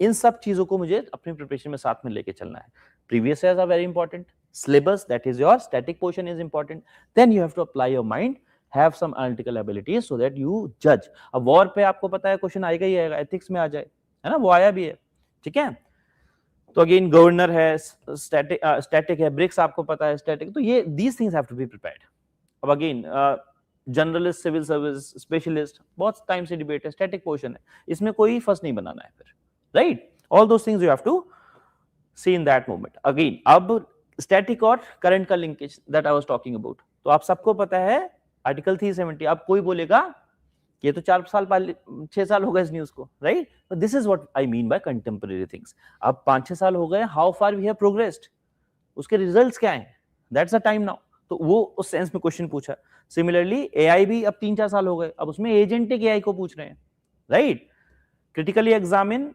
इन सब चीजों को मुझे अपनी प्रिपरेशन में साथ में लेके चलना है. Previous years are very important. Syllabus, that is your static portion, is important. Then you have to apply your mind, have some analytical abilities so that you judge. अब वॉर पे आपको पता है क्वेश्चन आएगा ही आएगा, एथिक्स में आ जाए, है ना? वो आया भी है, ठीक है? तो अगेन गवर्नर है, स्टैटिक है, ब्रिक्स आपको पता है स्टैटिक, तो ये these things have to be prepared. अब again generalist, civil service, specialist, बहुत टाइम से डिबेट है, स्टैटिक पोर्शन है, इसमें कोई फर्स्ट नहीं बनाना है फिर, right? All those things you have to see in that moment. Again अब स्टैटिक और करंट का linkage that I was talking about, तो आप सबको पता है आर्टिकल 370. अब कोई बोलेगा कि ये तो 4 साल पहले, 6 साल हो गए इस न्यूज को, राइट? तो this is what I mean by contemporary things. अब 5-6 साल हो गए, how far we have progressed, उसके रिजल्ट्स क्या हैं, दैट्स द टाइम नाउ. तो वो उस सेंस में क्वेश्चन पूछा. सिमिलरली एआई भी अब 3-4 साल हो गए, अब उसमें एजेंटिक एआई को पूछ रहे हैं, right? Critically examine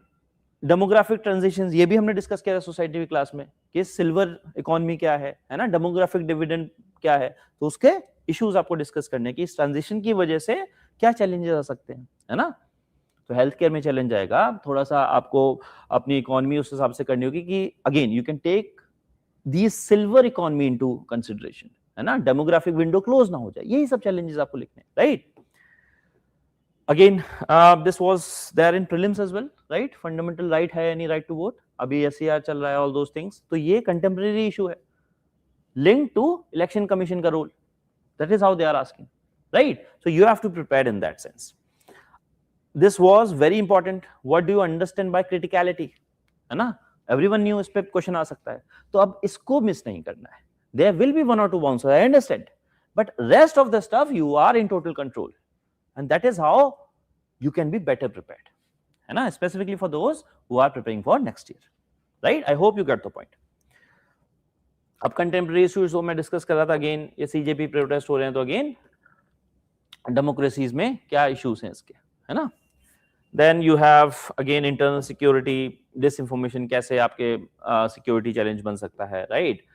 demographic transitions, ये भी हमने डिस्कस किया सोसाइटी की क्लास में कि सिल्वर इकोनॉमी क्या है ना? डेमोग्राफिक डिविडेंड क्या है, तो उसके इश्यूज आपको डिस्कस करने की, इस ट्रांजिशन की वजह से क्या चैलेंजेस आ सकते हैं, है ना? तो हेल्थ केयर में चैलेंज आएगा, थोड़ा सा आपको अपनी इकोनॉमी उस हिसाब से करनी होगी कि again you can take the silver economy into consideration, है ना? डेमोग्राफिक विंडो क्लोज ना हो जाए, यही सब चैलेंजेस आपको लिखने हैं, right? Again, this was there in prelims as well, right? Fundamental right है, any right to vote. अभी SCR चल रहा है, all those things. तो ये contemporary issue है, linked to election commission का role. That is how they are asking, right? So you have to prepare in that sense. This was very important. What do you understand by criticality? है ना? Everyone knew इस पे question आ सकता है. तो अब इसको miss नहीं करना है. There will be 1 or 2 bounces, I understand. But rest of the stuff you are in total control. And that is how you can be better prepared, है ना? Specifically for those who are preparing for next year, right? I hope you get the point. अब contemporary issues जो मैं discuss कर रहा था, again ये CJP protest हो रहे हैं, तो अगेन डेमोक्रेसीज में क्या इश्यूज हैं इसके, है ना? Then you have again internal security, disinformation, कैसे आपके सिक्योरिटी चैलेंज बन सकता है, right?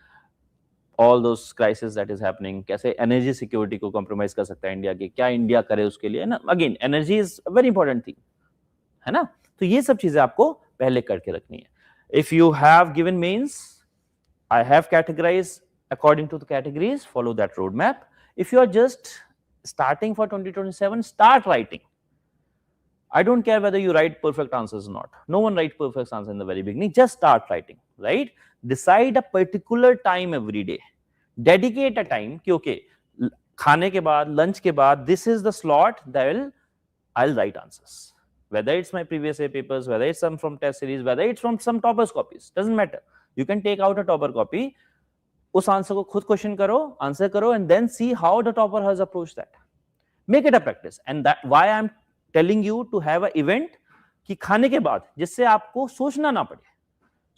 All those crises that is happening, कैसे एनर्जी सिक्योरिटी को कॉम्प्रोमाइज कर सकता है इंडिया की, क्या इंडिया करे उसके लिए, ना? Again energy is very important thing, है ना? तो ये सब चीजें आपको पहले करके रखनी है. If you have given mains, I have categorize according to the categories, follow that road map. If you are just starting for 2027, start writing. I don't care whether you write perfect answers or not. No one writes perfect answer in the very beginning. Just start writing, right? Decide a particular time every day. Dedicate a time कि okay, खाने के बाद, lunch के बाद, this is the slot that I'll write answers. Whether it's my previous year papers, whether it's some from test series, whether it's from some toppers copies, doesn't matter. You can take out a topper copy, उस answer को खुद question करो, answer करो, and then see how the topper has approached that. Make it a practice, and that why I'm telling you to have an event कि खाने के बाद, जिससे आपको सोचना ना पड़े,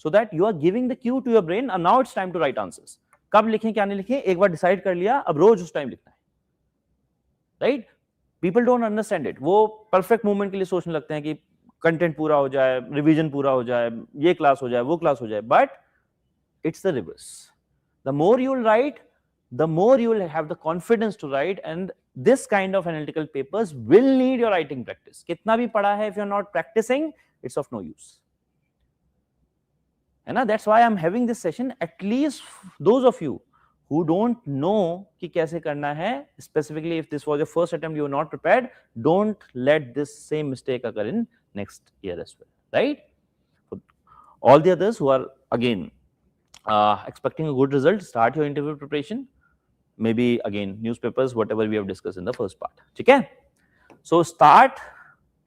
so that you are giving the cue to your brain, and now it's time to write answers. कब लिखें क्या नहीं लिखें, एक बार डिसाइड कर लिया, अब रोज उस टाइम लिखना है, right? People don't understand it. वो परफेक्ट मूवमेंट के लिए सोचने लगते हैं कि कंटेंट पूरा हो जाए, रिवीजन पूरा हो जाए, ये क्लास हो जाए, वो क्लास हो जाए, but it's the reverse. The more you will write, the more you will have the confidence to write, and this kind of analytical papers will need your writing practice. कितना भी पढ़ा है, if you're not practicing, it's of no use. है ना? That's why I'm having this session. At least those of you who don't know कि कैसे करना है, specifically if this was your first attempt, you were not prepared, don't let this same mistake occur in next year as well, right? For all the others who are again expecting a good result, start your interview preparation. Maybe again newspapers, whatever we have discussed in the first part. Okay? So start,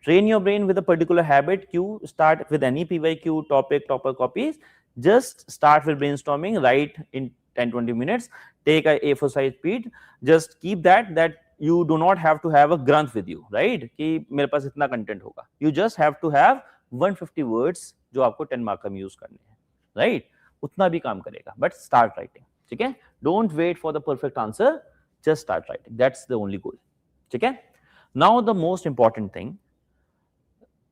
train your brain with a particular habit. Q, start with any PYQ topic, topper copies. Just start with brainstorming, write in 10-20 minutes, take a A4 size sheet, just keep that you do not have to have a grant with you, right? कि मेरे पास इतना content होगा. You just have to have 150 words जो आपको 10 mark में use करने हैं, right? उतना भी काम करेगा, but start writing, ठीक है? Don't wait for the perfect answer, just start writing. That's the only goal, ठीक है? Now the most important thing,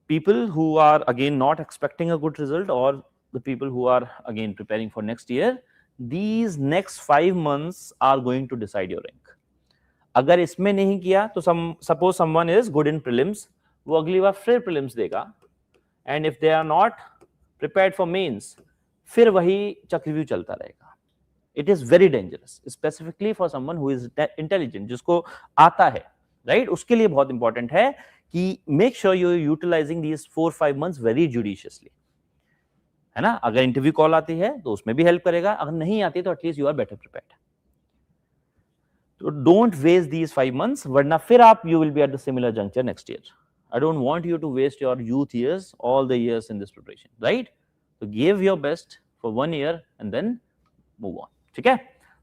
people who are again not expecting a good result, or the people who are again preparing for next year, these next 5 months are going to decide your rank. अगर इसमें नहीं किया तो suppose someone is good in prelims, वो अगली बार फिर prelims देगा, and if they are not prepared for mains, फिर वही चक्रव्यूह चलता रहेगा. It is very dangerous, specifically for someone who is intelligent, जिसको आता है, right? उसके लिए बहुत important है कि make sure you are utilizing these 4-5 months very judiciously. है ना? अगर इंटरव्यू कॉल आती है तो उसमें भी हेल्प करेगा, अगर नहीं आती तो at least you are better prepared. तो डोंट वेस्ट दीज 5 months, वरना फिर आप you will be at the similar juncture next year. I don't want you to waste your youth years, all the years in this preparation, right? So give your best for 1 year and then move on. ठीक है?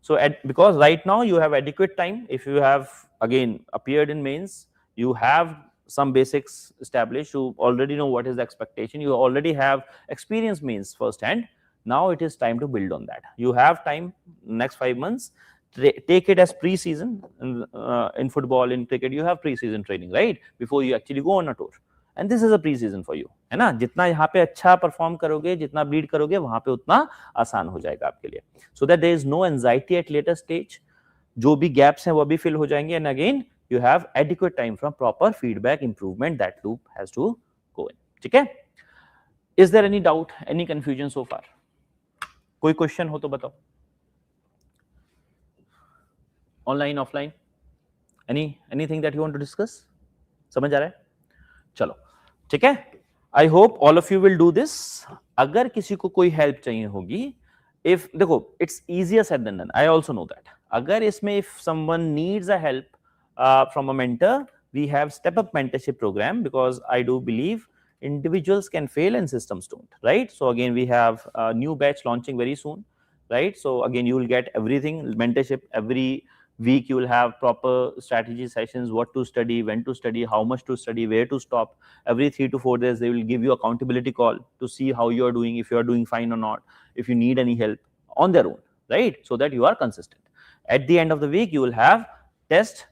So because right now you have adequate time, if you have again appeared in mains, you have some basics established, you already know what is the expectation, you already have experience means firsthand. Now it is time to build on that. You have time, next 5 months, take it as pre-season. In football, in cricket, you have pre-season training, right? Before you actually go on a tour. And this is a pre-season for you, है ना? जितना यहाँ पे अच्छा perform करोगे, जितना bleed करोगे, वहां पे उतना आसान हो जाएगा आपके लिए. So that there is no anxiety at later stage. जो भी gaps हैं वो भी fill हो जाएंगे, and again you have adequate time from proper feedback improvement. That loop has to go in. ठीक है? Is there any doubt, any confusion so far? कोई question हो तो बताओ. Online, offline, anything that you want to discuss? समझ आ रहा है? चलो, ठीक है? I hope all of you will do this. अगर किसी को कोई help चाहिए होगी, if देखो, it's easier said than done. I also know that. अगर इसमें if someone needs a help from a mentor, we have step up mentorship program, because I do believe individuals can fail and systems don't, right? So again, we have a new batch launching very soon, right? So again, you will get everything, mentorship every week. You will have proper strategy sessions, what to study, when to study, how much to study, where to stop. Every 3 to 4 days, they will give you accountability call to see how you are doing, if you are doing fine or not, if you need any help on their own, right? So that you are consistent. At the end of the week, you will have test.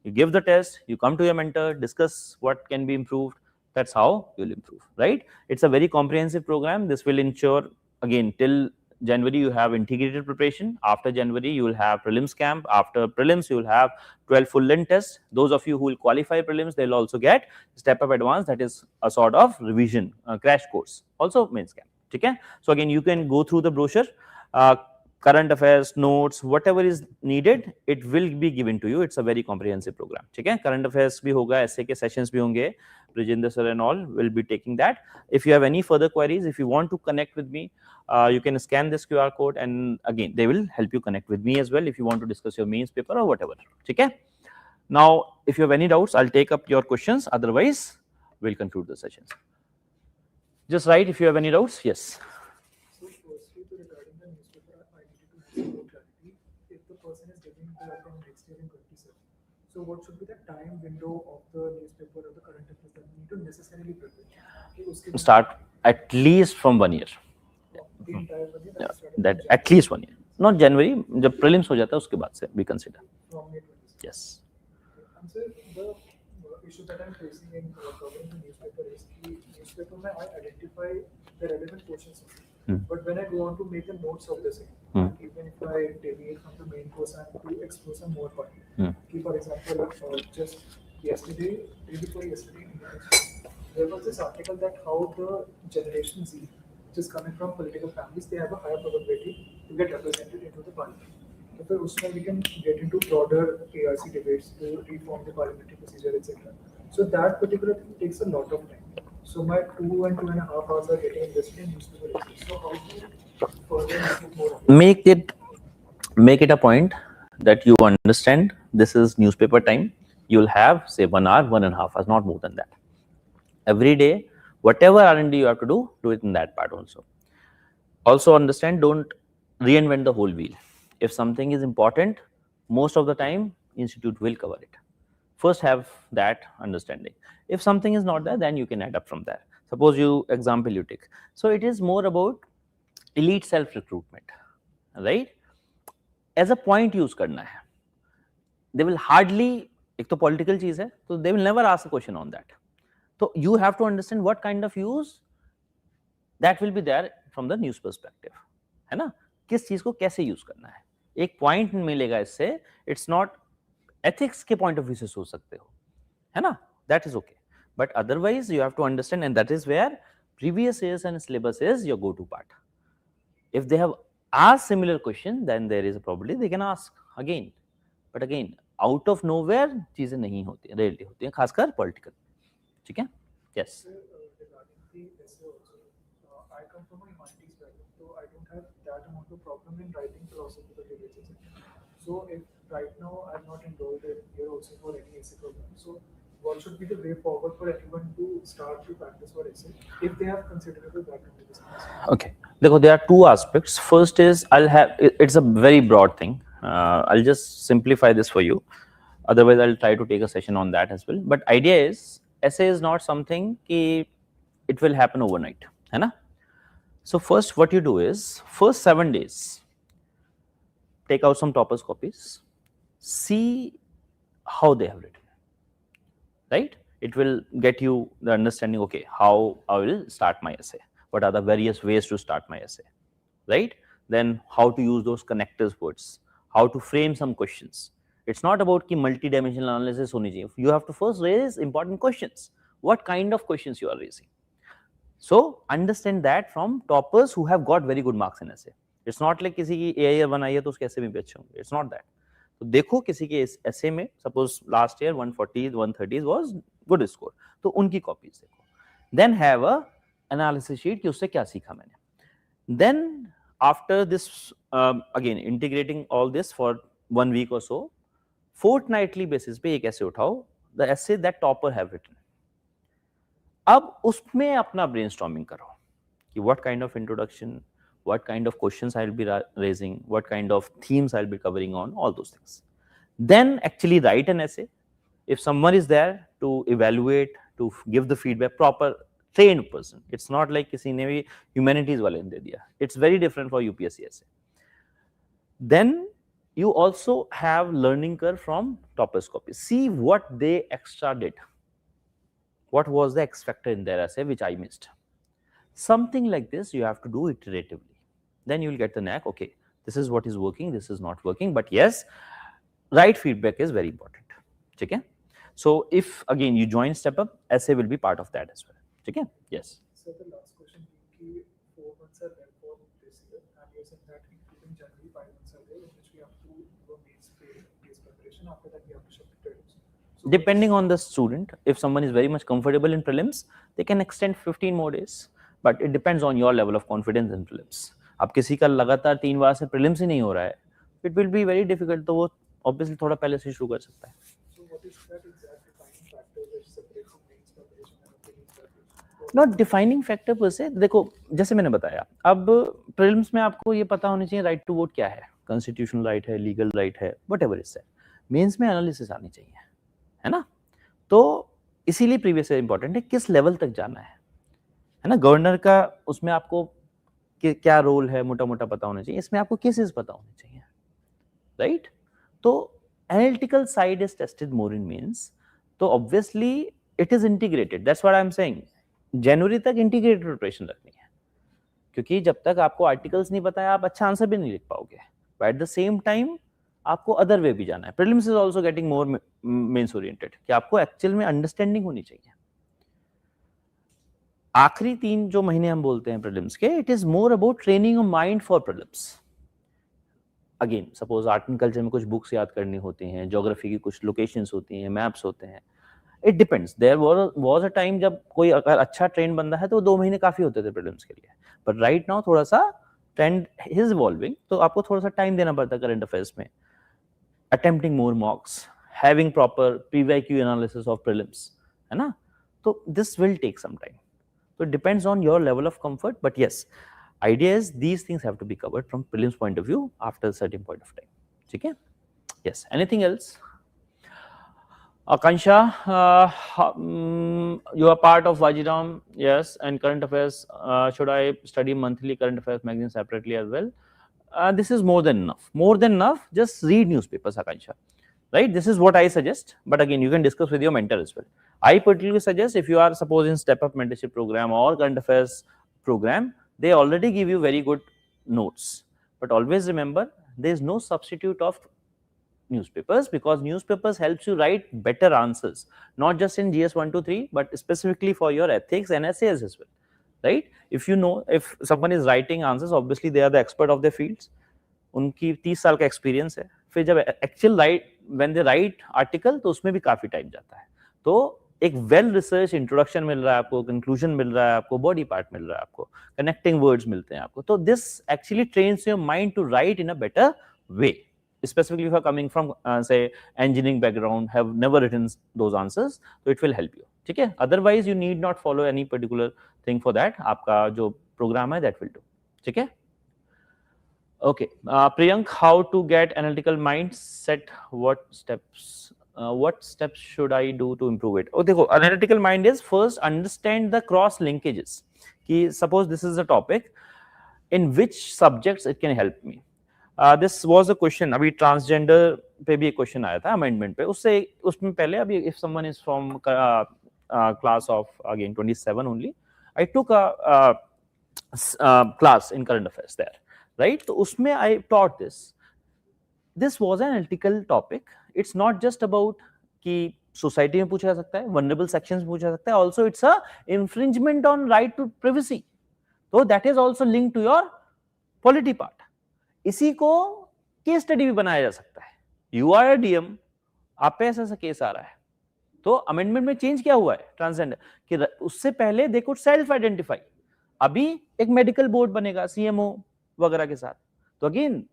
You give the test, you come to your mentor, discuss what can be improved. That's how you'll improve, right? It's a very comprehensive program. This will ensure, again, till January, you have integrated preparation. After January, you will have prelims camp. After prelims, you will have 12 full length tests. Those of you who will qualify prelims, they'll also get step up advanced. That is a sort of revision, crash course. Also mains camp. Okay? So again, you can go through the brochure. Current affairs, notes, whatever is needed, it will be given to you. It's a very comprehensive program. ठीक है? Current affairs भी होगा, essay के sessions भी होंगे, Brijendra sir and all will be taking that. If you have any further queries, if you want to connect with me, you can scan this QR code, and again they will help you connect with me as well if you want to discuss your mains paper or whatever. Okay. Now, if you have any doubts, I'll take up your questions. Otherwise, we'll conclude the sessions. Just write if you have any doubts. Yes. So firstly, regarding the newspaper, I needed to have some more clarity. If the person is giving the from next year in 27, so what should be the time window of the newspaper or the current affairs that we need to necessarily prepare? Start at least from 1 year. The entire one year, That at least 1 year. Not January. जब prelims हो जाता है उसके बाद से we consider. From May 26. Yes. And so the issue that I'm facing in covering the newspaper is the newspaper may I identify the relevant portions of it. But when I go on to make the notes of the same, even if I deviate from the main course and to explore some more part. For example, just yesterday, day before yesterday, there was this article that how the Generation Z, which is coming from political families, they have a higher probability to get represented into the parliament. So उसमें we can get into broader ARC debates to reform the parliamentary procedure, etc. So that particular thing takes a lot of time. So my 2 and 2.5 hours are getting invested in newspaper research. So how to further improve more? Make it a point that you understand this is newspaper time. You'll have say 1 hour, 1.5 hours, not more than that. Every day, whatever R&D you have to do it in that part also. Also understand, don't reinvent the whole wheel. If something is important, most of the time institute will cover it. First have that understanding. If something is not there, then you can add up from there. Suppose you example you take. So it is more about elite self recruitment, right? As a point use करना है. They will hardly, एक तो political चीज है, so they will never ask a question on that. So you have to understand what kind of use that will be there from the news perspective, है ना? किस चीज को कैसे यूज करना है, एक पॉइंट मिलेगा इससे. इट्स नॉट एथिक्स के पॉइंट ऑफ व्यू से सोच सकते हो, है ना? That is okay, but otherwise you have to understand, and that is where previous years and syllabus is your go-to part. If they have asked similar question, then there is a probability they can ask again. But again, out of nowhere चीजें नहीं होती हैं, rarely होती हैं, खासकर political. ठीक है? Yes. Regarding the essay also, I come from a humanities background, so I don't have that amount of problem in writing philosophical debates, etc. So if right now I'm not enrolled here also for any essay program, so what should be the way forward for anyone to start to practice for essay if they have considerable background in this class? Okay, देखो, there are two aspects. First is it's a very broad thing. I'll just simplify this for you. Otherwise, I'll try to take a session on that as well. But idea is, essay is not something कि it will happen overnight, है ना? So first, what you do is, first 7 days, take out some toppers copies, see how they have written, right? It will get you the understanding, okay, how I will start my essay, what are the various ways to start my essay, right? Then how to use those connectors words, how to frame some questions. It's not about ki multi-dimensional analysis honi chahiye. You have to first raise important questions. What kind of questions you are raising? So understand that from toppers who have got very good marks in essay. It's not like किसी की AIR 1 आई है तो उसके essay में भी अच्छे होंगे. It's not that. तो देखो किसी के essay में, suppose last year 140s 130s was good score, तो उनकी copies देखो. Then have a analysis sheet कि उससे क्या सीखा मैंने. Then after this, again integrating all this for 1 week or so, fortnightly basis पे एक essay उठाओ, the essay that topper have written. अब उसमें अपना brainstorming करो कि what kind of introduction, what kind of questions I'll be raising, what kind of themes I'll be covering on, all those things. Then actually write an essay. If someone is there to evaluate, to give the feedback, proper trained person. It's not like किसी ने भी humanities वाले ने दे दिया. It's very different for UPSC essay. Then you also have learning curve from toppers copy. See what they extra did. What was the X factor in their essay which I missed? Something like this you have to do iteratively. Then you will get the knack, okay, this is what is working, this is not working, but yes, right feedback is very important. Okay? So if again you join Step Up, essay will be part of that as well. Okay? Yes. So the last question being 4 months are left for this year, and you're saying that including January 5 months are there in which we have to do a base preparation. After that we have to shift to prelims. Depending on the student, if someone is very much comfortable in prelims, they can extend 15 more days, but it depends on your level of confidence in prelims. अब किसी का लगातार 3 बार से prelims ही नहीं हो रहा है, it will be very difficult, तो वो obviously थोड़ा पहले से शुरू कर सकता है. So what is that exact defining factor which separates the mains preparation and the prelims preparation? Not defining factor पर से. देखो जैसे मैंने बताया, अब प्रीलिम्स में आपको ये पता होनी चाहिए राइट टू वोट क्या है, कॉन्स्टिट्यूशनल राइट है, लीगल राइट है, व्हाटएवर इज दैट. मेंस में एनालिसिस आनी चाहिए, है ना. तो इसीलिए प्रीवियस ईयर इंपॉर्टेंट है, किस लेवल तक जाना है ना. गवर्नर का उसमें आपको क्या रोल है मोटा मोटा पता होना चाहिए, इसमें आपको केसेस पता होने चाहिए, राइट. तो analytical side is tested more in mains, so obviously it is integrated. That's what I am saying, जनवरी तक इंटीग्रेटेड प्रिपरेशन रखनी है, क्योंकि जब तक आपको आर्टिकल्स नहीं पता है आप अच्छा आंसर भी नहीं लिख पाओगे. But at the same time आपको अदर वे भी जाना है. Prelims is also getting more mains oriented, कि आपको एक्चुअल में अंडरस्टैंडिंग होनी चाहिए. आखिरी 3 जो महीने हम बोलते हैं प्रीलिम्स के, it is more about training of mind for prelims. Again suppose art and culture में कुछ बुक्स याद करनी होती हैं, ज्योग्राफी की कुछ लोकेशंस होती हैं, मैप्स होते हैं. It depends. There was a time जब कोई अगर अच्छा ट्रेंड बंदा है तो 2 महीने काफी होते थे प्रीलिम्स के लिए. बट राइट नाउ थोड़ा सा ट्रेंड इज इवॉल्विंग, तो आपको थोड़ा सा टाइम देना पड़ता है करंट अफेयर्स में. Attempting more mocks, having proper PYQ analysis of prelims, है ना. तो this will take some time. So it depends on your level of comfort, but yes, idea is these things have to be covered from prelims point of view after a certain point of time. Okay? Yes. Anything else? Akansha, you are part of Vajiram, yes, and current affairs. Should I study monthly current affairs magazine separately as well? This is more than enough. More than enough. Just read newspapers, Akansha. Right? This is what I suggest. But again, you can discuss with your mentor as well. I particularly suggest, if you are suppose in step up mentorship program or current affairs program, they already give you very good notes. But always remember, there is no substitute of newspapers, because newspapers helps you write better answers, not just in GS 1 to 3, but specifically for your ethics and essays as well. Right? If you know, if someone is writing answers, obviously they are the expert of their fields. उनकी 30 साल का experience है. फिर जब actual right when they right article, तो उसमें भी काफी टाइम जाता है. तो एक वेल रिसर्च इंट्रोडक्शन मिल रहा है आपको, कंक्लूजन मिल रहा है आपको, बॉडी पार्ट मिल रहा है आपको, कनेक्टिंग वर्ड्स मिलते हैं आपको. तो this actually trains your mind to write in a better way, specifically if you are coming from say engineering background, have never written those answers, so it will help you. ठीक है. Otherwise you need not follow any particular thing for that. आपका जो programme है that will do. ठीक है. Okay, Priyank, how to get analytical mindset? What steps should I do to improve it? Oh, देखो, analytical mind is first understand the cross linkages. कि suppose this is a topic, in which subjects it can help me. This was a question. अभी transgender पे भी एक question आया था amendment पे. उसमें पहले अभी if someone is from class of again 27 only, I took a class in current affairs there. Right? तो उसमें I taught this. This was an analytical topic. It's not just about कि society में पूछा जा सकता है, vulnerable sections में पूछा जा सकता है. Also, it's a infringement on right to privacy. So that is also linked to your polity part. इसी को केस स्टडी भी बनाया जा सकता है. You are a DM, आप पे ऐसा केस आ रहा है, तो अमेंडमेंट में चेंज क्या हुआ है ट्रांसजेंडर कि उससे पहले दे कुड सेल्फ आइडेंटिफाई. अभी एक मेडिकल बोर्ड बनेगा CMO वगैरह के साथ, तो again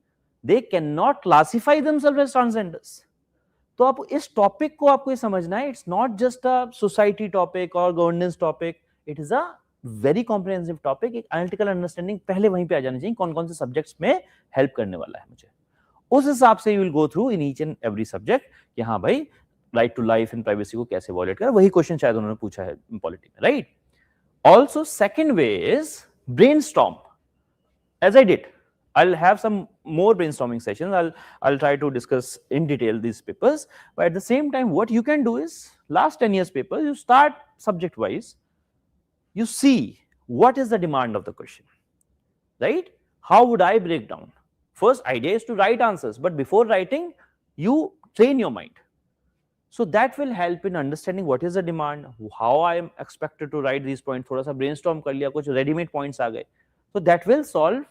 they can not classify themselves as transgenders. तो आप इस टॉपिक को आपको ये समझना है, it's not just a society topic और governance topic, it is a very comprehensive topic. एक एनालिटिकल अंडरस्टैंडिंग पहले वहीं पे आ जानी चाहिए, कौन कौन से सब्जेक्ट्स में हेल्प करने वाला है मुझे. उस हिसाब से you will go through in each and every subject कि हाँ भाई right to life and privacy को कैसे वॉयलेट कर. वही क्वेश्चन शायद उन्होंने पूछा है पॉलिटी में, right. Also second way is brainstorm. As I did, I'll have some more brainstorming sessions. I'll try to discuss in detail these papers. But at the same time, what you can do is, last 10 years papers, you start subject wise. You see what is the demand of the question, right? How would I break down? First idea is to write answers, but before writing, you train your mind. So that will help in understanding what is the demand, how I am expected to write these points. थोड़ा सा brainstorm कर लिया, कुछ ready-made points आ गए. So that will solve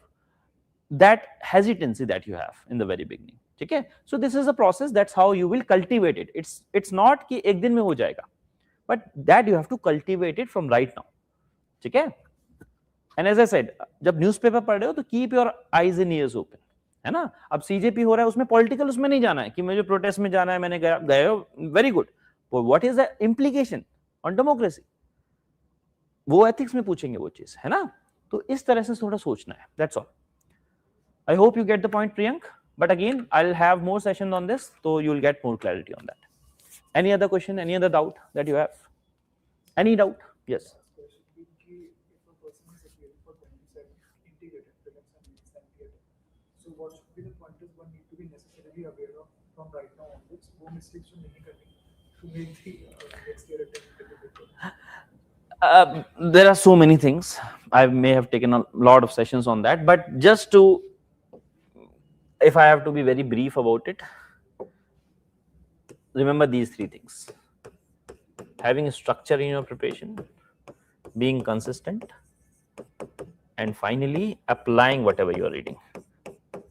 that hesitancy that you have in the very beginning. ठीक है. So this is a process, that's how you will cultivate it. It's not कि एक दिन में हो जाएगा, but that you have to cultivate it from right now. ठीक है. And as I said, जब न्यूज़पेपर पढ़ रहे हो तो keep your eyes and ears open, है ना. अब CJP हो रहा है, उसमें पॉलिटिकल उसमें नहीं जाना है कि मुझे प्रोटेस्ट में जाना है, मैंने गए हो, very good. What is the implication on democracy, वो एथिक्स में पूछेंगे वो चीज, है ना. तो इस तरह से थोड़ा सोचना है, that's all. I hope you get the point, Priyank. But again, I'll have more sessions on this, so you'll get more clarity on that. Any other question, any other doubt that you have? Any doubt? Yes. If a person is appearing for 27 integrated prelims and mains and theatre, so what should be the pointers one need to be necessarily aware of from right now onwards? वो mistakes जो नहीं करनी to make the next year attempt difficult. There are so many things. I may have taken a lot of sessions on that, but just to, if I have to be very brief about it, remember these three things: having a structure in your preparation, being consistent, and finally applying whatever you are reading.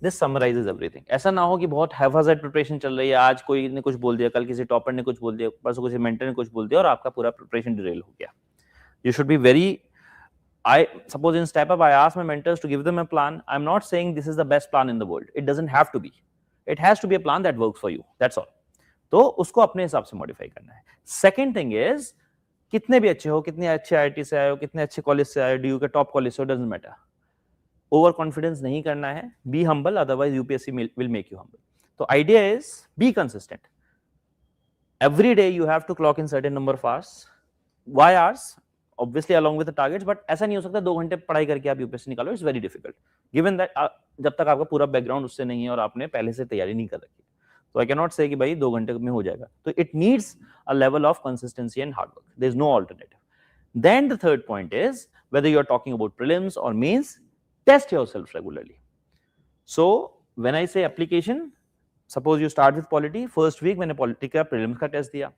This summarizes everything. ऐसा ना हो कि बहुत haphazard preparation चल रही है, आज कोई ने कुछ बोल दिया, कल किसी टॉपर ने कुछ बोल दिया, परसों किसी मेंटर ने कुछ बोल दिया और आपका पूरा preparation derail हो गया. You should be very, I suppose in step up I ask my mentors to give them a plan. I'm not saying this is the best plan in the world. It doesn't have to be. It has to be a plan that works for you. That's all. तो उसको अपने हिसाब से modify करना है. Second thing is, कितने भी अच्छे हो, कितने अच्छे आईआईटी से आए हो, कितने अच्छे कॉलेज से आए हो, डीयू के टॉप कॉलेज से हो, डजंट मैटर. ओवर कॉन्फिडेंस नहीं करना है. Be humble, otherwise UPSC will make you humble. तो idea is be consistent. Every day you have to clock in certain number of hours. Why hours? Obviously along with the targets, but ऐसा नहीं हो सकता 2 घंटे पढ़ाई करके आप UPSC निकालो. It's very difficult given that जब तक आपका पूरा बैकग्राउंड उससे नहीं है और आपने पहले से तैयारी नहीं कर रखी. तो आई कैन नॉट से कि भाई 2 घंटे में हो जाएगा. तो it needs a level of consistency and hard work. There is no alternative. Then the third point is whether you are talking about prelims or mains, test yourself regularly. So when I say application, suppose you start with polity, first week मैंने polity का prelims का test दिया,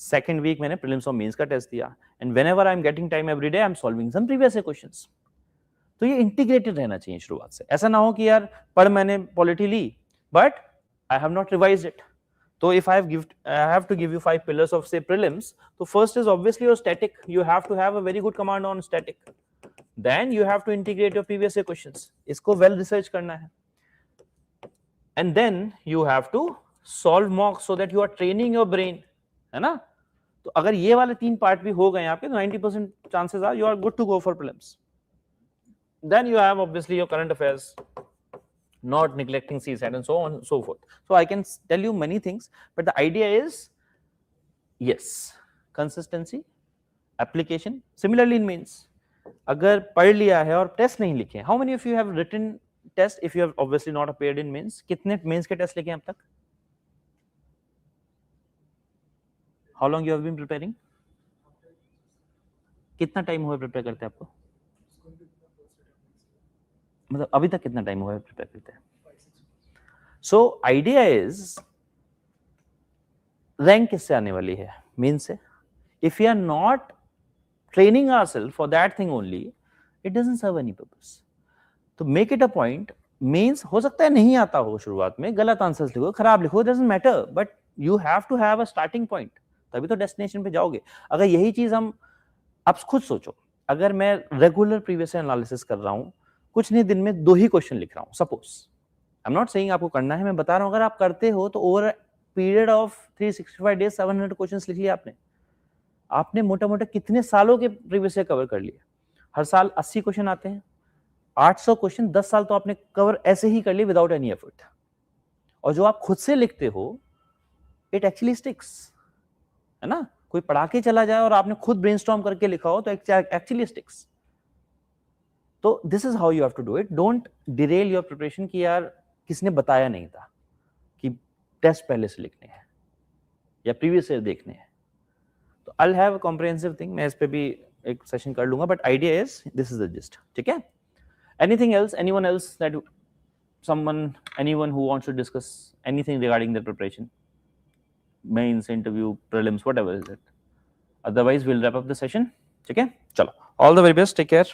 second week मैंने prelims और mains का test दिया, and whenever I'm getting time every day I'm solving some previous year questions. तो ये integrated रहना चाहिए शुरुआत से. ऐसा ना हो कि यार पढ़ मैंने polity Lee but I have not revised it. So if I have to give you 5 pillars of say prelims, so first is obviously your static. You have to have a very good command on static. Then you have to integrate your previous year questions. इसको well research करना है. And then you have to solve mocks so that you are training your brain, है ना? तो अगर ये वाले 3 part भी हो गए आपके, तो 90% chances are you are good to go for prelims. Then you have obviously your current affairs, not neglecting CSAT and so on and so forth. So I can tell you many things, but the idea is, yes, consistency, application. Similarly in mains, अगर पढ़ लिया है और test नहीं लिखे, how many of you have written test if you have obviously not appeared in mains? कितने mains के test लिखे हैं अब तक? How long you have been preparing? कितना टाइम हुआ प्रिपेयर करते हैं आपको? मतलब अभी तक कितना टाइम हुआ है प्रिपेयर करते हैं? सो आइडिया इज, रैंक किससे आने वाली है? मेन से. If you are not training ourselves for that thing only, it doesn't serve any purpose. तो make it a point. Mains हो सकता है नहीं आता हो शुरुआत में, गलत आंसर्स लिखो, खराब लिखो, doesn't matter, but you have to have a starting point, तभी तो डेस्टिनेशन पे जाओगे. अगर यही चीज हम, आप खुद सोचो, अगर मैं रेगुलर प्रीवियस एनालिसिस कर रहा हूं, कुछ नहीं दिन में 2 ही क्वेश्चन लिख रहा हूं, suppose, I am not saying आपको करना है, मैं बता रहा हूं अगर आप करते हो तो over period of 365 days 700 questions लिख लिया आपने मोटा मोटा कितने सालों के प्रीवियस ईयर कवर कर लिए? हर साल 80 क्वेश्चन आते हैं, 800 क्वेश्चन 10 साल तो आपने कवर ऐसे ही कर लिए विदाउट एनी एफर्ट. और जो आप खुद से लिखते हो, इट एक्चुअली स्टिक्स, है ना? कोई पढ़ा के चला जाए और आपने खुद ब्रेनस्टॉर्म करके लिखा हो तो एक्चुअली स्टिक्स. तो this is how you have to do it. Don't derail your preparation कि यार किसने बताया नहीं था कि टेस्ट पहले से लिखने हैं या प्रीवियस ईयर देखने हैं. तो I will have a comprehensive thing, मैं इस पे भी एक सेशन कर लूंगा, but idea is this is the gist. ठीक है? Anything else, anyone else that anyone who wants to discuss anything regarding their preparation, mains, interview, prelims, whatever is it? Otherwise we'll wrap up the session. ठीक है? चलो, all the very best, take care.